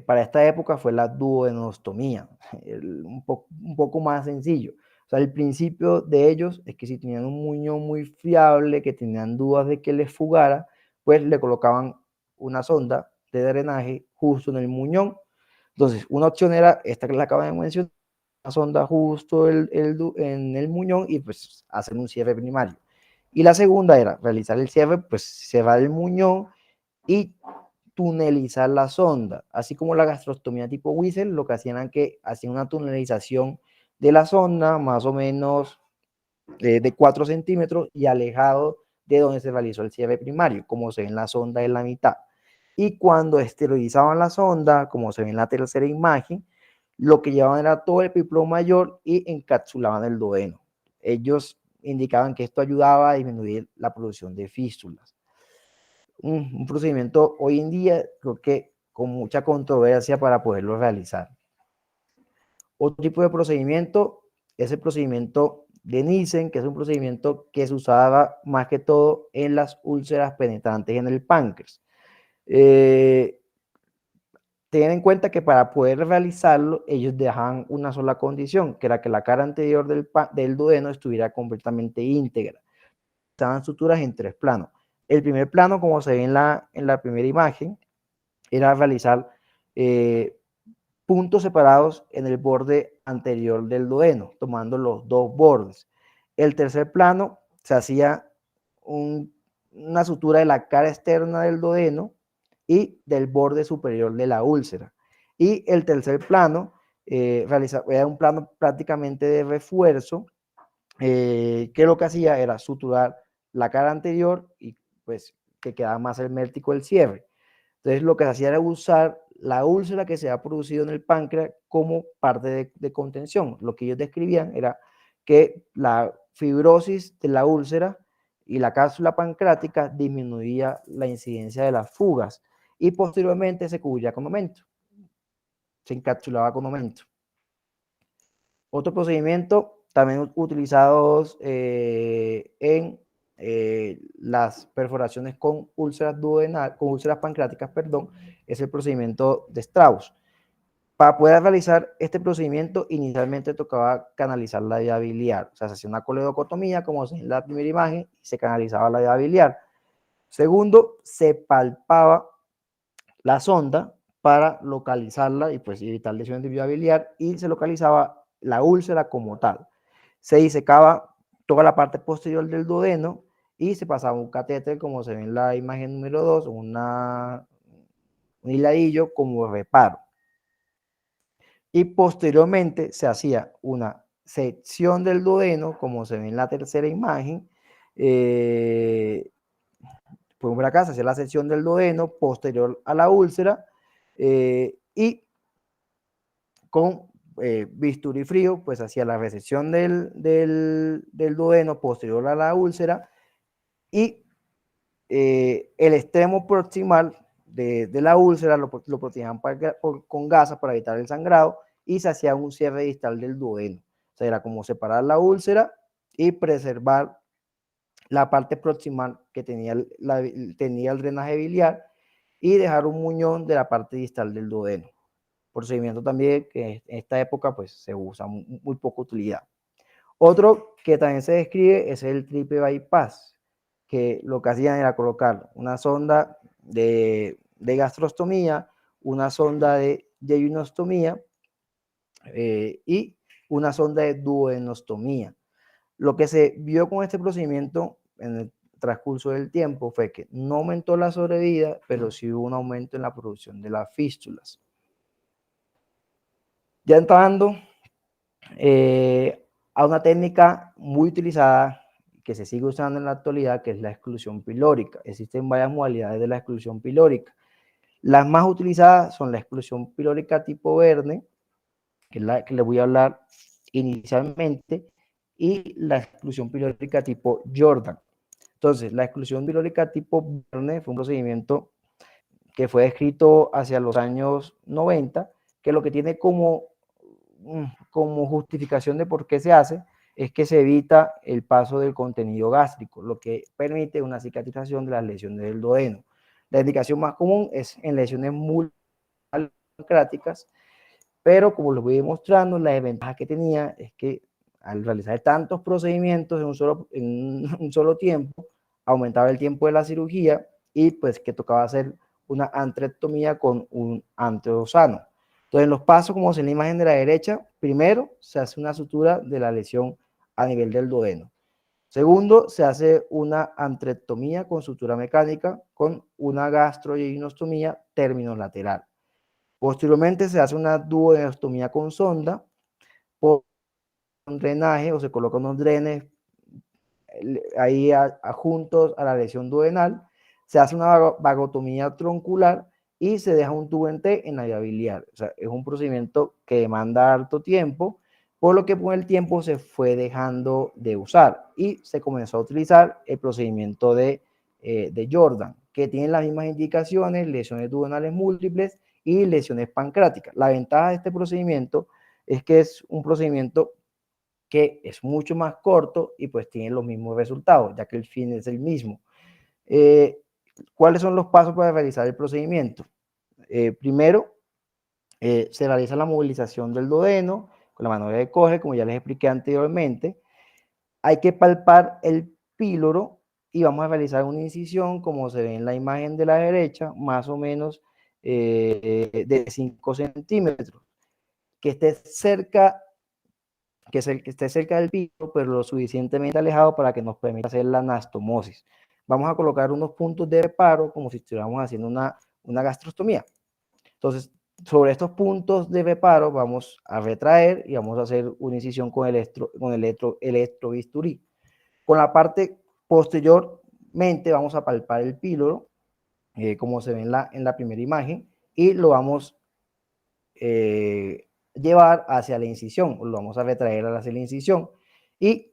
para esta época fue la duodenostomía, un poco más sencillo. O sea, el principio de ellos es que si tenían un muñón muy fiable, que tenían dudas de que les fugara, pues le colocaban una sonda de drenaje justo en el muñón. Entonces, una opción era esta que les acabo de mencionar, una sonda justo en el muñón y pues hacer un cierre primario. Y la segunda era realizar el cierre, pues cerrar el muñón y tunelizar la sonda, así como la gastrostomía tipo Wiesel, lo que hacían era que hacían una tunelización de la sonda más o menos de 4 centímetros y alejado de donde se realizó el cierre primario, como se ve en la sonda en la mitad. Y cuando esterilizaban la sonda, como se ve en la tercera imagen, lo que llevaban era todo el píploro mayor y encapsulaban el duodeno. Ellos indicaban que esto ayudaba a disminuir la producción de fístulas. Un procedimiento hoy en día creo que con mucha controversia para poderlo realizar. Otro tipo de procedimiento es el procedimiento de Nissen, que es un procedimiento que se usaba más que todo en las úlceras penetrantes en el páncreas. Ten en cuenta que para poder realizarlo, ellos dejaban una sola condición, que era que la cara anterior del duodeno estuviera completamente íntegra. Estaban suturas en 3 planos. El primer plano, como se ve en la primera imagen, era realizar puntos separados en el borde anterior del duodeno, tomando los 2 bordes. El tercer plano se hacía una sutura de la cara externa del duodeno y del borde superior de la úlcera. Y el tercer plano era un plano prácticamente de refuerzo, que lo que hacía era suturar la cara anterior y pues que quedaba más hermético el cierre. Entonces lo que se hacía era usar la úlcera que se ha producido en el páncreas como parte de contención. Lo que ellos describían era que la fibrosis de la úlcera y la cápsula pancreática disminuía la incidencia de las fugas y posteriormente se cubría con aumento, se encapsulaba con aumento. Otro procedimiento también utilizados en las perforaciones con úlceras pancreáticas, perdón, es el procedimiento de Strauss. Para poder realizar este procedimiento, inicialmente tocaba canalizar la vía biliar. O sea, se hacía una coledocotomía, como se ve en la primera imagen, y se canalizaba la vía biliar. Segundo, se palpaba la sonda para localizarla y pues evitar lesiones de vía biliar, y se localizaba la úlcera como tal. Se disecaba toda la parte posterior del duodeno y se pasaba un catéter, como se ve en la imagen número 2, un hiladillo como reparo. Y posteriormente se hacía una sección del duodeno, como se ve en la tercera imagen. Pues por acá se hace la sección del duodeno posterior a la úlcera, y con bisturí frío, pues hacia la resección del duodeno posterior a la úlcera, y el extremo proximal de la úlcera lo protegían con gasas para evitar el sangrado, y se hacía un cierre distal del duodeno. O sea, era como separar la úlcera y preservar la parte proximal que tenía el drenaje biliar, y dejar un muñón de la parte distal del duodeno. Procedimiento también que en esta época pues se usa muy poca utilidad. Otro que también se describe es el triple bypass, que lo que hacían era colocar una sonda de gastrostomía, una sonda de yejunostomía, y una sonda de duodenostomía. Lo que se vio con este procedimiento en el transcurso del tiempo fue que no aumentó la sobrevida, pero sí hubo un aumento en la producción de las fístulas. Ya entrando a una técnica muy utilizada que se sigue usando en la actualidad, que es la exclusión pilórica. Existen varias modalidades de la exclusión pilórica. Las más utilizadas son la exclusión pilórica tipo Verne, que es la que les voy a hablar inicialmente, y la exclusión pilórica tipo Jordan. Entonces, la exclusión pilórica tipo Verne fue un procedimiento que fue descrito hacia los años 90, que lo que tiene como justificación de por qué se hace es que se evita el paso del contenido gástrico, lo que permite una cicatrización de las lesiones del duodeno. La indicación más común es en lesiones multipancreáticas, pero como les voy demostrando, la desventaja que tenía es que al realizar tantos procedimientos en un solo tiempo, aumentaba el tiempo de la cirugía, y pues que tocaba hacer una antrectomía con un anteosano. Entonces, los pasos, como se en la imagen de la derecha, primero se hace una sutura de la lesión a nivel del duodeno. Segundo, se hace una antrectomía con sutura mecánica con una gastroyejunostomía término lateral. Posteriormente se hace una duodenostomía con sonda por un drenaje, o se colocan unos drenes ahí adjuntos a la lesión duodenal. Se hace una vagotomía troncular y se deja un tubo en T en la vía biliar. O sea, es un procedimiento que demanda harto tiempo, por lo que con el tiempo se fue dejando de usar y se comenzó a utilizar el procedimiento de Jordan, que tiene las mismas indicaciones: lesiones duodenales múltiples y lesiones pancreáticas. La ventaja de este procedimiento es que es un procedimiento que es mucho más corto y pues tiene los mismos resultados, ya que el fin es el mismo. ¿Cuáles son los pasos para realizar el procedimiento? Primero, se realiza la movilización del duodeno con la maniobra de Kocher, como ya les expliqué anteriormente. Hay que palpar el píloro y vamos a realizar una incisión, como se ve en la imagen de la derecha, más o menos de 5 centímetros, que esté cerca del píloro, pero lo suficientemente alejado para que nos permita hacer la anastomosis. Vamos a colocar unos puntos de reparo, como si estuviéramos haciendo una gastrostomía. Entonces, sobre estos puntos de reparo vamos a retraer y vamos a hacer una incisión con electrobisturí. Con la parte posteriormente vamos a palpar el píloro, como se ve en la primera imagen, y lo vamos llevar hacia la incisión, lo vamos a retraer hacia la incisión, y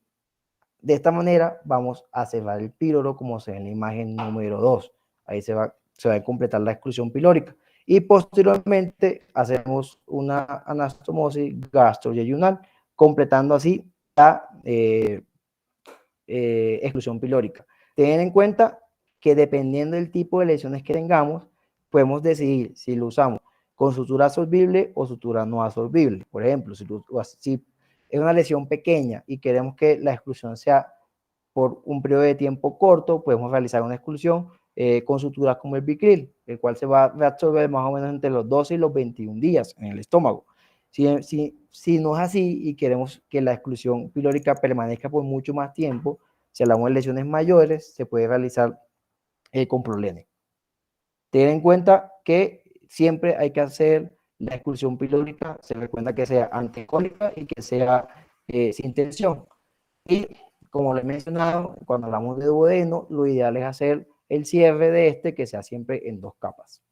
de esta manera vamos a cerrar el píloro, como se ve en la imagen número 2. Ahí se va a completar la exclusión pilórica. Y posteriormente hacemos una anastomosis gastroyeyunal, completando así la exclusión pilórica. Ten en cuenta que dependiendo del tipo de lesiones que tengamos, podemos decidir si lo usamos con sutura absorbible o sutura no absorbible. Por ejemplo, si es una lesión pequeña y queremos que la exclusión sea por un periodo de tiempo corto, podemos realizar una exclusión con suturas como el Bicril, el cual se va a reabsorber más o menos entre los 12 y los 21 días en el estómago. Si no es así y queremos que la exclusión pilórica permanezca por mucho más tiempo, si hablamos de lesiones mayores, se puede realizar con Prolene. Ten en cuenta que siempre hay que hacer la exclusión pilórica, se recuerda que sea anticólica y que sea sin tensión. Y como le he mencionado, cuando hablamos de duodeno, lo ideal es hacer el cierre de este que sea siempre en 2 capas.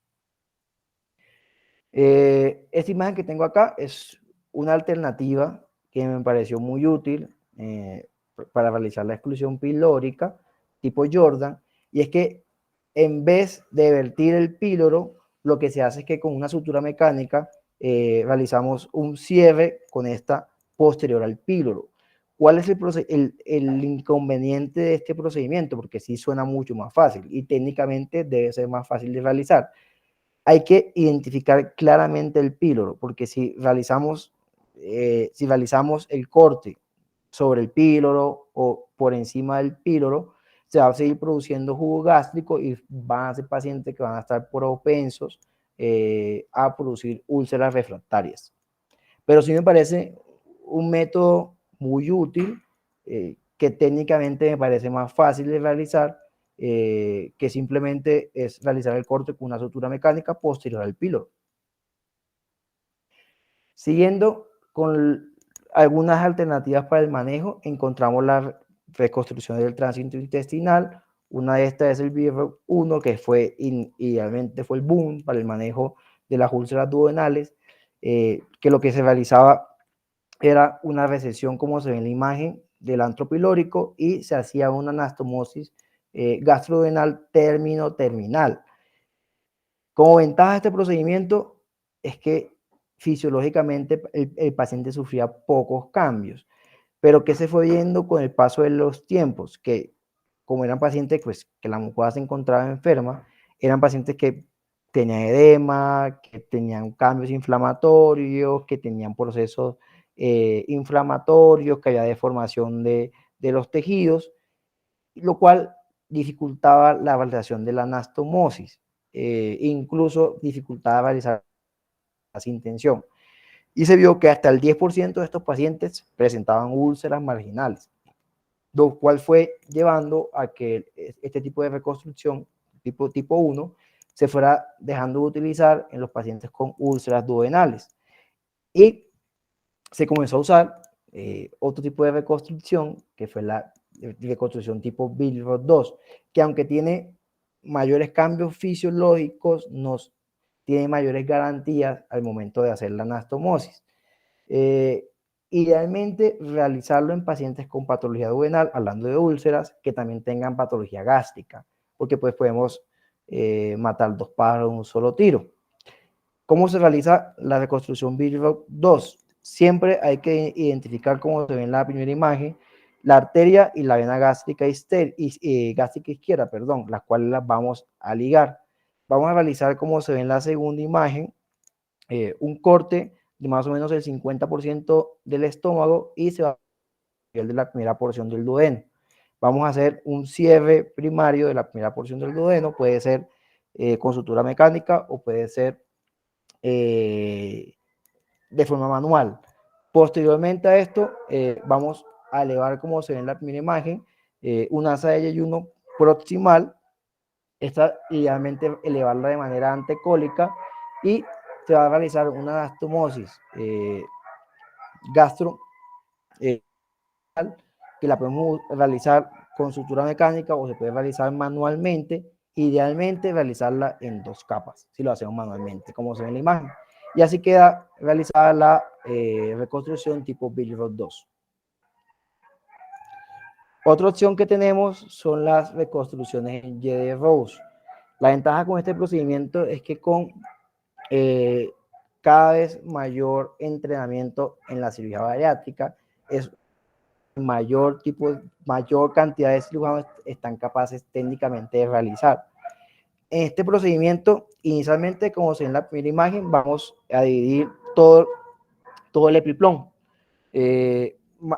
Esta imagen que tengo acá es una alternativa que me pareció muy útil para realizar la exclusión pilórica tipo Jordan, y es que en vez de vertir el píloro, lo que se hace es que con una sutura mecánica realizamos un cierre con esta posterior al píloro. ¿Cuál es el inconveniente de este procedimiento? Porque sí suena mucho más fácil y técnicamente debe ser más fácil de realizar. Hay que identificar claramente el píloro, porque si realizamos el corte sobre el píloro o por encima del píloro, se va a seguir produciendo jugo gástrico y van a ser pacientes que van a estar propensos a producir úlceras refractarias. Pero sí me parece un método muy útil, que técnicamente me parece más fácil de realizar, que simplemente es realizar el corte con una sutura mecánica posterior al píloro. Siguiendo con algunas alternativas para el manejo, encontramos la reconstrucción del tránsito intestinal. Una de estas es el BIRRO 1, que idealmente fue el boom para el manejo de las úlceras duodenales, que lo que se realizaba era una recesión, como se ve en la imagen, del antro pilórico, y se hacía una anastomosis gastrodenal terminal. Como ventaja de este procedimiento es que fisiológicamente el paciente sufría pocos cambios, pero que se fue viendo con el paso de los tiempos, que como eran pacientes pues, que la mucosa se encontraba enferma, eran pacientes que tenían edema, que tenían cambios inflamatorios, que tenían procesos inflamatorios, que había deformación de los tejidos, lo cual dificultaba la validación de la anastomosis, incluso dificultaba realizar sin tensión. Y se vio que hasta el 10% de estos pacientes presentaban úlceras marginales, lo cual fue llevando a que este tipo de reconstrucción, tipo 1, se fuera dejando de utilizar en los pacientes con úlceras duodenales. Y se comenzó a usar otro tipo de reconstrucción, que fue la reconstrucción tipo Billroth 2, que aunque tiene mayores cambios fisiológicos, nos tiene mayores garantías al momento de hacer la anastomosis. Idealmente realizarlo en pacientes con patología duodenal, hablando de úlceras, que también tengan patología gástrica, porque pues podemos matar 2 pájaros en un solo tiro. ¿Cómo se realiza la reconstrucción Billroth 2? Siempre hay que identificar, como se ve en la primera imagen, la arteria y la vena gástrica, gástrica izquierda, perdón, las cuales las vamos a ligar. Vamos a realizar, como se ve en la segunda imagen, un corte de más o menos el 50% del estómago y se va a nivel de la primera porción del duodeno. Vamos a hacer un cierre primario de la primera porción del duodeno, puede ser con sutura mecánica o puede ser de forma manual. Posteriormente a esto, vamos a elevar, como se ve en la primera imagen, una asa de ayuno proximal. Esta, idealmente, elevarla de manera antecólica y se va a realizar una anastomosis gastro, que la podemos realizar con sutura mecánica o se puede realizar manualmente. Idealmente realizarla en 2 capas, si lo hacemos manualmente, como se ve en la imagen. Y así queda realizada la reconstrucción tipo Billroth 2. Otra opción que tenemos son las reconstrucciones en Y de Rose. La ventaja con este procedimiento es que con cada vez mayor entrenamiento en la cirugía bariátrica, es mayor cantidad de cirujanos están capaces técnicamente de realizar. En este procedimiento, inicialmente, como se ve en la primera imagen, vamos a dividir todo el epiplón,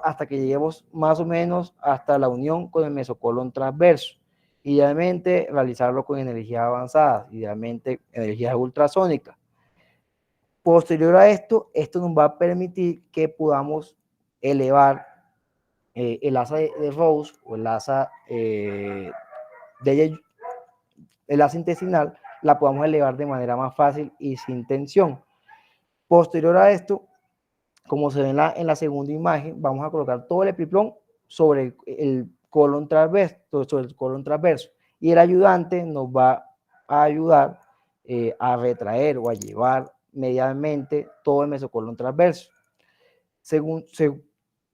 hasta que lleguemos más o menos hasta la unión con el mesocolon transverso. Idealmente, realizarlo con energías avanzadas, idealmente energías ultrasónicas. Posterior a esto nos va a permitir que podamos elevar el asa de Rose o el asa el asa intestinal, la podamos elevar de manera más fácil y sin tensión. Posterior a esto, como se ve en la segunda imagen, vamos a colocar todo el epiplón sobre el colon transverso, sobre el colon transverso, y el ayudante nos va a ayudar a retraer o a llevar medianamente todo el mesocolon transverso.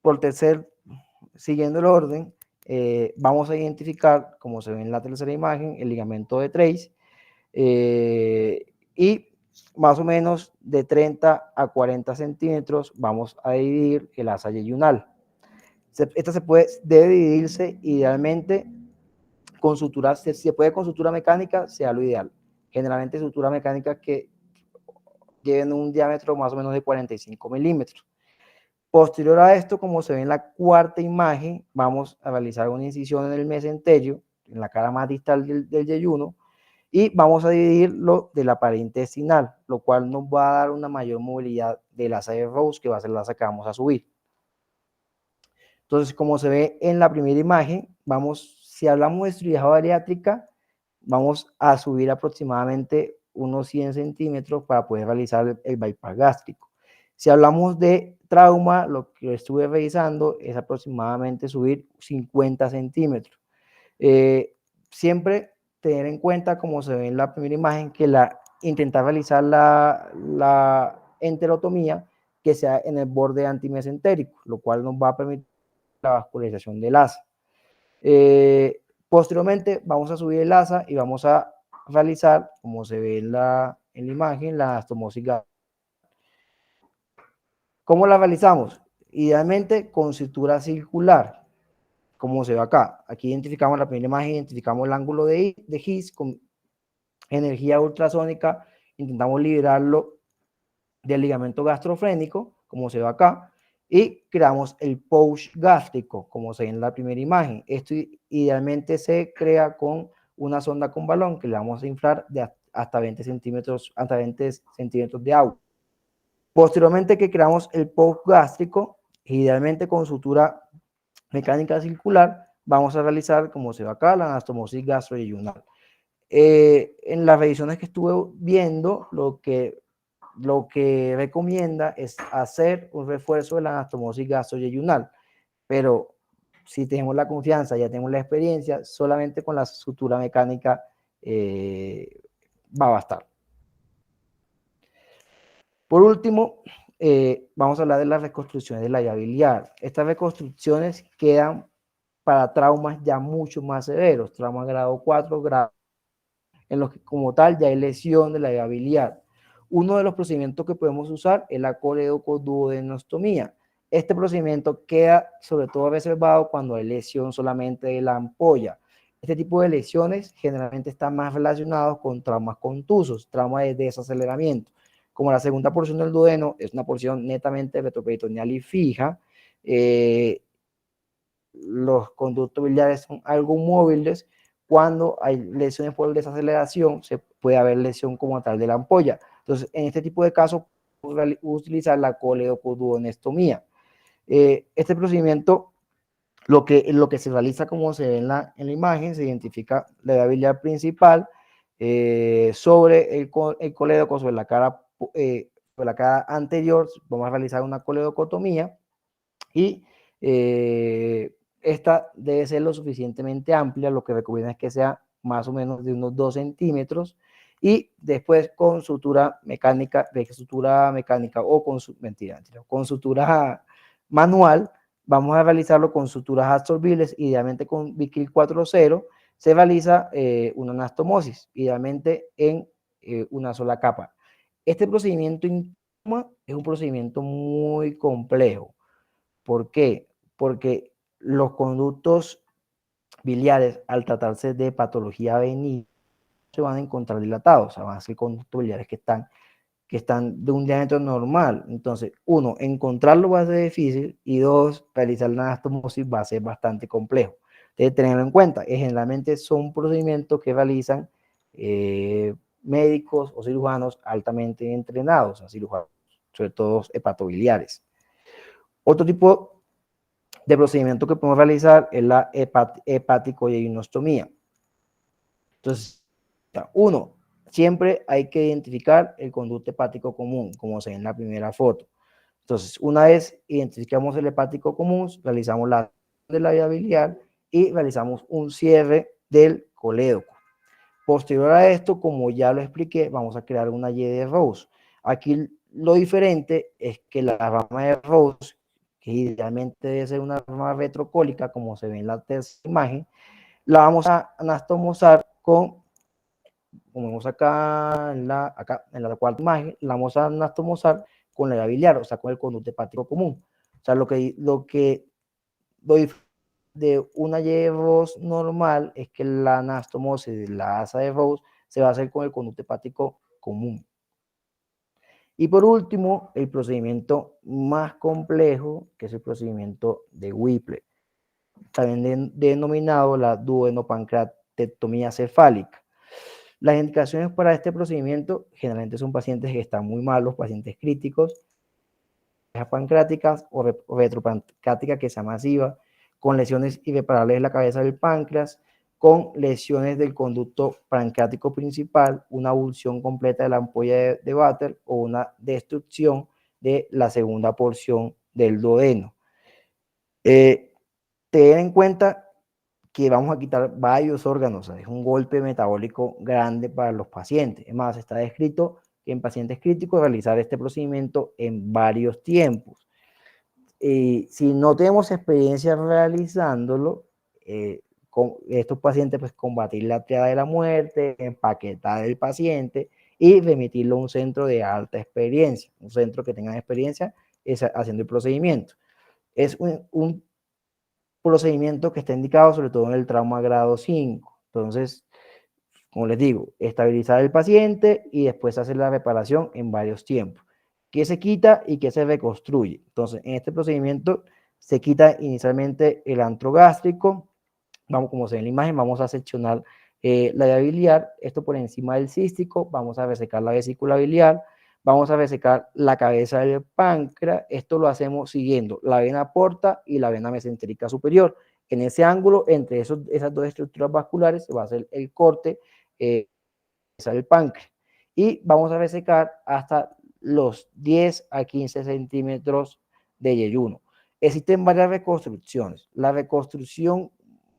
Por tercer, siguiendo el orden, vamos a identificar, como se ve en la tercera imagen, el ligamento de Treis, y más o menos de 30 a 40 centímetros vamos a dividir el asa yeyunal. Esta debe dividirse idealmente con sutura, si se puede con sutura mecánica, sea lo ideal. Generalmente sutura mecánica que lleven un diámetro más o menos de 45 milímetros. Posterior a esto, como se ve en la cuarta imagen, vamos a realizar una incisión en el mesenterio, en la cara más distal del yeyuno, y vamos a dividirlo de la pared intestinal, lo cual nos va a dar una mayor movilidad del asa de Rose, que va a ser la asa que vamos a subir. Entonces, como se ve en la primera imagen, si hablamos de cirugía bariátrica, vamos a subir aproximadamente unos 100 centímetros para poder realizar el bypass gástrico. Si hablamos de trauma, lo que estuve revisando es aproximadamente subir 50 centímetros. Siempre tener en cuenta, como se ve en la primera imagen, que intentar realizar la enterotomía que sea en el borde antimesentérico, lo cual nos va a permitir la vascularización del asa. Posteriormente vamos a subir el asa y vamos a realizar, como se ve en la imagen, la anastomosis gástrica. ¿Cómo la realizamos? Idealmente con sutura circular, como se ve acá. Aquí identificamos la primera imagen, identificamos el ángulo de His con energía ultrasónica, intentamos liberarlo del ligamento gastrofrénico, como se ve acá, y creamos el pouch gástrico, como se ve en la primera imagen. Esto idealmente se crea con una sonda con balón que le vamos a inflar de hasta 20 centímetros de agua. Posteriormente que creamos el pouch gástrico, idealmente con sutura mecánica circular, vamos a realizar, como se ve acá, la anastomosis gastroyeyunal. En las revisiones que estuve viendo, lo que recomienda es hacer un refuerzo de la anastomosis gastroyeyunal, pero si tenemos la confianza, ya tenemos la experiencia, solamente con la sutura mecánica va a bastar. Por último, vamos a hablar de las reconstrucciones de la vía biliar. Estas reconstrucciones quedan para traumas ya mucho más severos, traumas grado 4, grado, en los que como tal ya hay lesión de la vía biliar. Uno de los procedimientos que podemos usar es la coledocoduodenostomía. Este procedimiento queda sobre todo reservado cuando hay lesión solamente de la ampolla. Este tipo de lesiones generalmente están más relacionados con traumas contusos, traumas de desaceleramiento. Como la segunda porción del duodeno es una porción netamente retroperitoneal y fija, los conductos biliares son algo móviles. Cuando hay lesiones por desaceleración, se puede haber lesión como tal de la ampolla. Entonces, en este tipo de casos, podemos utilizar la coledocoduodenostomía. Este procedimiento, lo que se realiza, como se ve en la imagen, se identifica la vía biliar principal sobre el colédoco, sobre la cara anterior. Vamos a realizar una coledocotomía y esta debe ser lo suficientemente amplia, lo que recomienda es que sea más o menos de unos 2 centímetros, y después con sutura mecánica o con sutura manual, vamos a realizarlo con suturas absorbibles, idealmente con Vicryl 4.0, se realiza una anastomosis, idealmente en una sola capa. Este procedimiento es un procedimiento muy complejo. ¿Por qué? Porque los conductos biliares, al tratarse de patología benigna, se van a encontrar dilatados, o sea, van a ser conductos biliares que están de un diámetro normal. Entonces, uno, encontrarlo va a ser difícil, y dos, realizar la anastomosis va a ser bastante complejo. Entonces, tenerlo en cuenta, generalmente son procedimientos que realizan médicos o cirujanos altamente entrenados, o sea, cirujanos, sobre todo hepatobiliares. Otro tipo de procedimiento que podemos realizar es la hepaticoyeyunostomía. Entonces, uno, siempre hay que identificar el conducto hepático común, como se ve en la primera foto. Entonces, una vez identificamos el hepático común, realizamos la de la vía biliar y realizamos un cierre del colédoco. Posterior a esto, como ya lo expliqué, vamos a crear una Y de Rose. Aquí lo diferente es que la rama de Rose, que idealmente debe ser una rama retrocólica, como se ve en la tercera imagen, la vamos a anastomosar con, como vemos acá en la cuarta imagen, la vamos a anastomosar con la vía biliar, o sea, con el conducto hepático común. O sea, lo que doy de una Y de Roux normal es que la anastomosis de la asa de Roux se va a hacer con el conducto hepático común. Y por último, el procedimiento más complejo, que es el procedimiento de Whipple, también denominado la duodenopancreatectomía cefálica. Las indicaciones para este procedimiento generalmente son pacientes que están muy malos, pacientes críticos, pancreáticas o retropancreática que sea masiva, con lesiones irreparables de la cabeza del páncreas, con lesiones del conducto pancreático principal, una abulsión completa de la ampolla de Vater o una destrucción de la segunda porción del duodeno. Ten en cuenta que vamos a quitar varios órganos, es un golpe metabólico grande para los pacientes. Es más, está descrito que en pacientes críticos realizar este procedimiento en varios tiempos. Si no tenemos experiencia realizándolo, con estos pacientes, pues combatir la triada de la muerte, empaquetar el paciente y remitirlo a un centro de alta experiencia, un centro que tenga experiencia haciendo el procedimiento. Es un procedimiento que está indicado sobre todo en el trauma grado 5. Entonces, como les digo, estabilizar el paciente y después hacer la reparación en varios tiempos. ¿Qué se quita y qué se reconstruye? Entonces, en este procedimiento se quita inicialmente el antro gástrico. Vamos, como se ve en la imagen, vamos a seccionar la vía biliar, esto por encima del cístico, vamos a resecar la vesícula biliar, vamos a resecar la cabeza del páncreas, esto lo hacemos siguiendo la vena porta y la vena mesentérica superior. En ese ángulo, entre esas dos estructuras vasculares, se va a hacer el corte del páncreas. Y vamos a resecar hasta los 10 a 15 centímetros de yeyuno. Existen varias reconstrucciones. La reconstrucción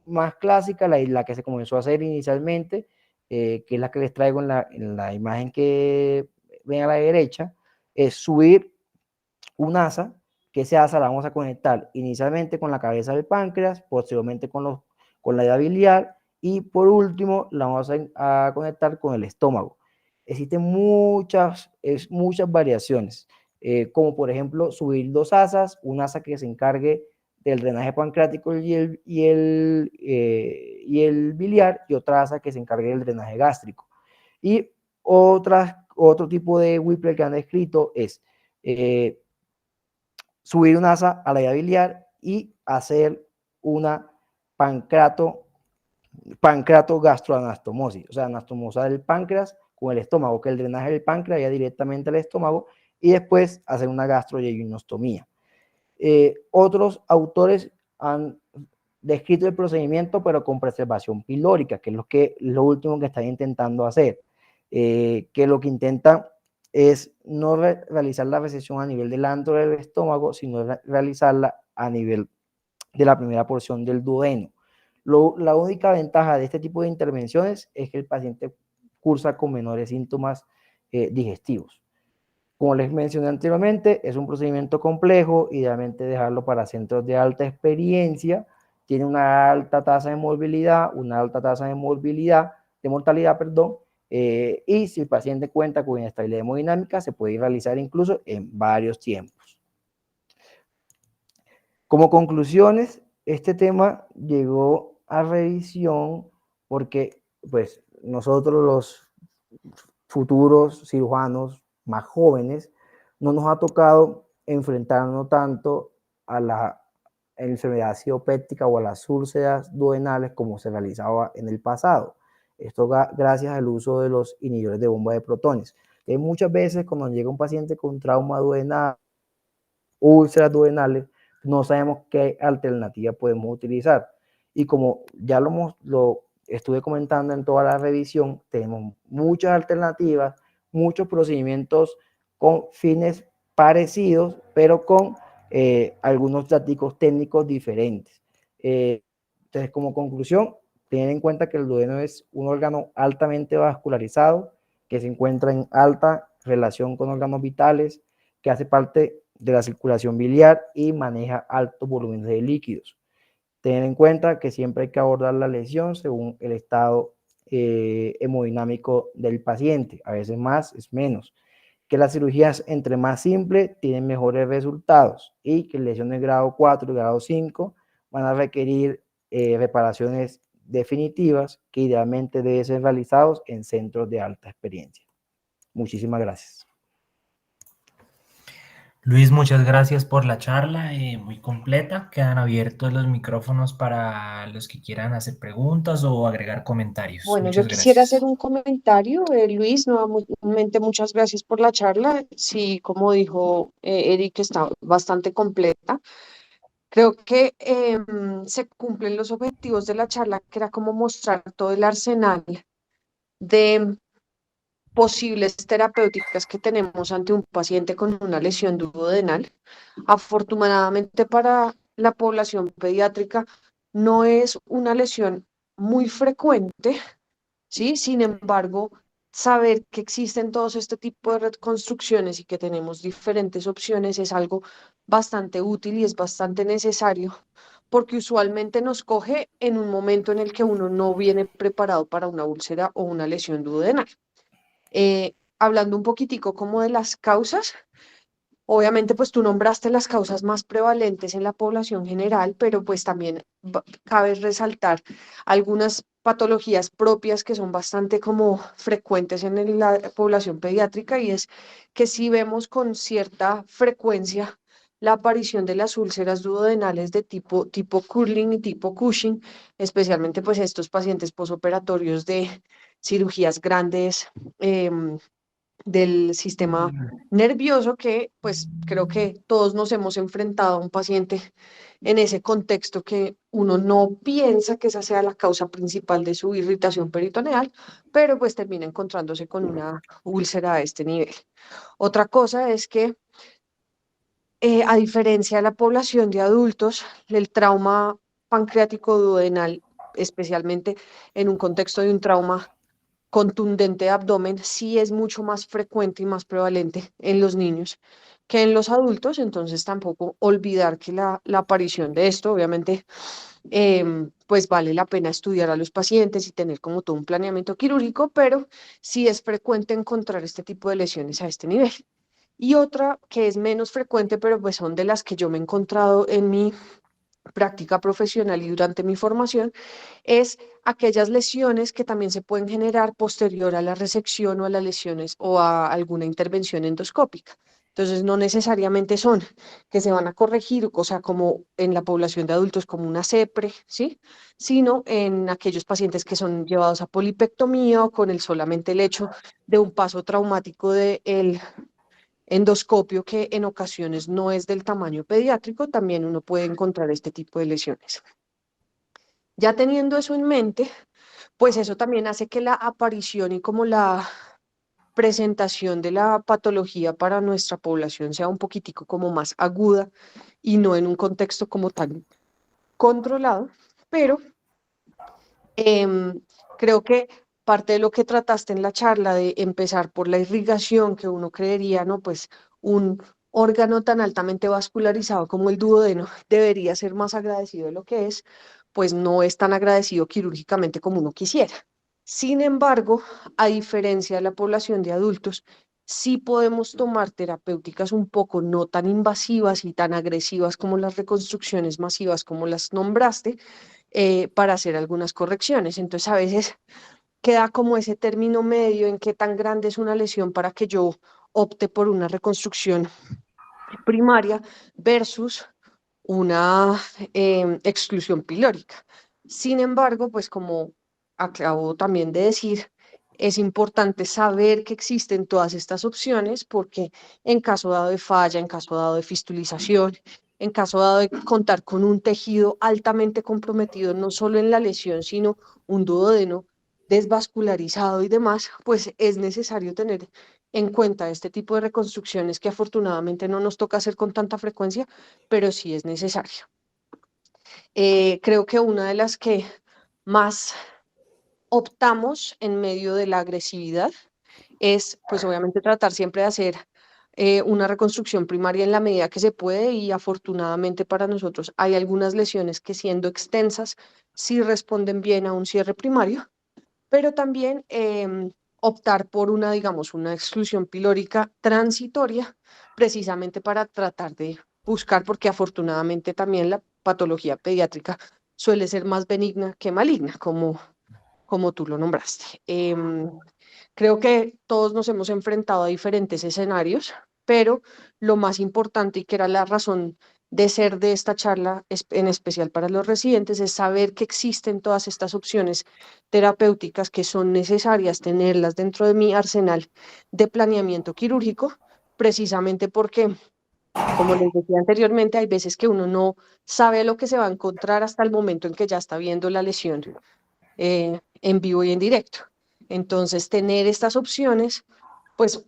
más clásica, la que se comenzó a hacer inicialmente, que es la que les traigo en la imagen que ven a la derecha, es subir un asa, que ese asa la vamos a conectar inicialmente con la cabeza del páncreas, posteriormente con la vía biliar y por último la vamos a conectar con el estómago. Existen muchas variaciones, como por ejemplo subir dos asas, un asa que se encargue del drenaje pancreático y el biliar y otra asa que se encargue del drenaje gástrico. Y otro tipo de Whipple que han escrito es subir un asa a la vía biliar y hacer una pancreatogastroanastomosis, o sea, anastomosar el páncreas con el estómago, que el drenaje del páncreas vaya directamente al estómago y después hacer una gastroyeguinostomía. Otros autores han descrito el procedimiento, pero con preservación pilórica, que es lo último que están intentando hacer, que lo que intentan es no realizar la resección a nivel del antro del estómago, sino realizarla a nivel de la primera porción del duodeno. La única ventaja de este tipo de intervenciones es que el paciente cursa con menores síntomas digestivos. Como les mencioné anteriormente, es un procedimiento complejo, idealmente dejarlo para centros de alta experiencia, tiene una alta tasa de morbilidad, de mortalidad, perdón, y si el paciente cuenta con inestabilidad hemodinámica, se puede realizar incluso en varios tiempos. Como conclusiones, este tema llegó a revisión porque pues, nosotros los futuros cirujanos más jóvenes no nos ha tocado enfrentarnos tanto a la enfermedad acidopéptica o a las úlceras duodenales como se realizaba en el pasado. Esto gracias al uso de los inhibidores de bomba de protones. Muchas veces cuando llega un paciente con trauma duodenal, úlceras duodenales, no sabemos qué alternativa podemos utilizar. Y como ya lo estuve comentando en toda la revisión, tenemos muchas alternativas, muchos procedimientos con fines parecidos, pero con algunos datos técnicos diferentes. Entonces, como conclusión, tener en cuenta que el duodeno es un órgano altamente vascularizado, que se encuentra en alta relación con órganos vitales, que hace parte de la circulación biliar y maneja altos volúmenes de líquidos. Tener en cuenta que siempre hay que abordar la lesión según el estado hemodinámico del paciente. A veces más es menos. Que las cirugías entre más simples tienen mejores resultados y que lesiones grado 4 y grado 5 van a requerir reparaciones definitivas que idealmente deben ser realizados en centros de alta experiencia. Muchísimas gracias.
Luis, muchas gracias por la charla, muy completa. Quedan abiertos los micrófonos para los que quieran hacer preguntas o agregar comentarios.
Bueno, yo
Muchas
quisiera hacer
gracias.
un comentario, Luis, nuevamente muchas gracias por la charla. Sí, como dijo Eric, está bastante completa. Creo que se cumplen los objetivos de la charla, que era como mostrar todo el arsenal de posibles terapéuticas que tenemos ante un paciente con una lesión duodenal. Afortunadamente para la población pediátrica no es una lesión muy frecuente, ¿sí? Sin embargo, saber que existen todos este tipo de reconstrucciones y que tenemos diferentes opciones es algo bastante útil y es bastante necesario, porque usualmente nos coge en un momento en el que uno no viene preparado para una úlcera o una lesión duodenal. Hablando un poquitico como de las causas, obviamente pues tú nombraste las causas más prevalentes en la población general, pero pues también cabe resaltar algunas patologías propias que son bastante como frecuentes en la población pediátrica, y es que sí vemos con cierta frecuencia la aparición de las úlceras duodenales de tipo Curling y tipo Cushing, especialmente pues estos pacientes posoperatorios de cirugías grandes, del sistema nervioso, que pues creo que todos nos hemos enfrentado a un paciente en ese contexto, que uno no piensa que esa sea la causa principal de su irritación peritoneal, pero pues termina encontrándose con una úlcera a este nivel. Otra cosa es que a diferencia de la población de adultos, el trauma pancreático duodenal, especialmente en un contexto de un trauma contundente de abdomen, sí es mucho más frecuente y más prevalente en los niños que en los adultos. Entonces tampoco olvidar que la aparición de esto, obviamente, pues vale la pena estudiar a los pacientes y tener como todo un planeamiento quirúrgico, pero sí es frecuente encontrar este tipo de lesiones a este nivel. Y otra que es menos frecuente, pero pues son de las que yo me he encontrado en mi práctica profesional y durante mi formación, es aquellas lesiones que también se pueden generar posterior a la resección o a las lesiones o a alguna intervención endoscópica. Entonces, no necesariamente son que se van a corregir, o sea, como en la población de adultos, como una CEPRE, ¿sí? Sino en aquellos pacientes que son llevados a polipectomía o con solamente el hecho de un paso traumático del endoscopio, que en ocasiones no es del tamaño pediátrico, también uno puede encontrar este tipo de lesiones. Ya teniendo eso en mente, pues eso también hace que la aparición y como la presentación de la patología para nuestra población sea un poquitico como más aguda y no en un contexto como tan controlado, pero Em, creo que parte de lo que trataste en la charla, de empezar por la irrigación, que uno creería, ¿no? Pues un órgano tan altamente vascularizado como el duodeno debería ser más agradecido de lo que es, pues no es tan agradecido quirúrgicamente como uno quisiera. Sin embargo, a diferencia de la población de adultos, sí podemos tomar terapéuticas un poco no tan invasivas y tan agresivas como las reconstrucciones masivas, como las nombraste, para hacer algunas correcciones. Entonces, a veces queda como ese término medio en qué tan grande es una lesión para que yo opte por una reconstrucción primaria versus una exclusión pilórica. Sin embargo, pues como acabo también de decir, es importante saber que existen todas estas opciones, porque en caso dado de falla, en caso dado de fistulización, en caso dado de contar con un tejido altamente comprometido, no solo en la lesión, sino un duodeno desvascularizado y demás, pues es necesario tener en cuenta este tipo de reconstrucciones que afortunadamente no nos toca hacer con tanta frecuencia, pero sí es necesario. Creo que una de las que más optamos en medio de la agresividad es, pues obviamente, tratar siempre de hacer una reconstrucción primaria en la medida que se puede y afortunadamente para nosotros hay algunas lesiones que siendo extensas sí responden bien a un cierre primario, pero también optar por una, digamos, una exclusión pilórica transitoria precisamente para tratar de buscar, porque afortunadamente también la patología pediátrica suele ser más benigna que maligna, como tú lo nombraste. Creo que todos nos hemos enfrentado a diferentes escenarios, pero lo más importante y que era la razón de ser de esta charla, en especial para los residentes, es saber que existen todas estas opciones terapéuticas que son necesarias tenerlas dentro de mi arsenal de planeamiento quirúrgico, precisamente porque, como les decía anteriormente, hay veces que uno no sabe lo que se va a encontrar hasta el momento en que ya está viendo la lesión en vivo y en directo. Entonces, tener estas opciones, pues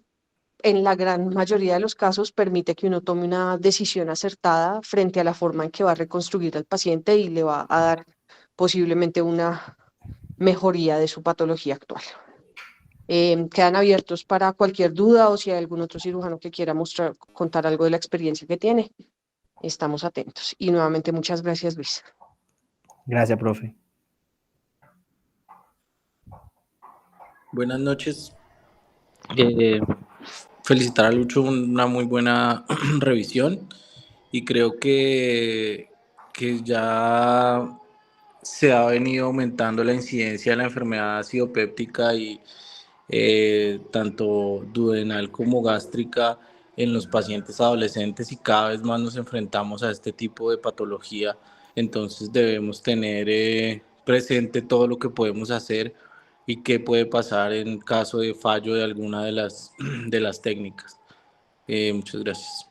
en la gran mayoría de los casos permite que uno tome una decisión acertada frente a la forma en que va a reconstruir al paciente y le va a dar posiblemente una mejoría de su patología actual. Quedan abiertos para cualquier duda o si hay algún otro cirujano que quiera mostrar, contar algo de la experiencia que tiene, estamos atentos. Y nuevamente muchas gracias, Luis.
Gracias, profe.
Buenas noches. Felicitar a Lucho, una muy buena revisión y creo que ya se ha venido aumentando la incidencia de la enfermedad acidopéptica y tanto duodenal como gástrica en los pacientes adolescentes y cada vez más nos enfrentamos a este tipo de patología. Entonces debemos tener presente todo lo que podemos hacer y qué puede pasar en caso de fallo de alguna de las técnicas. Muchas gracias.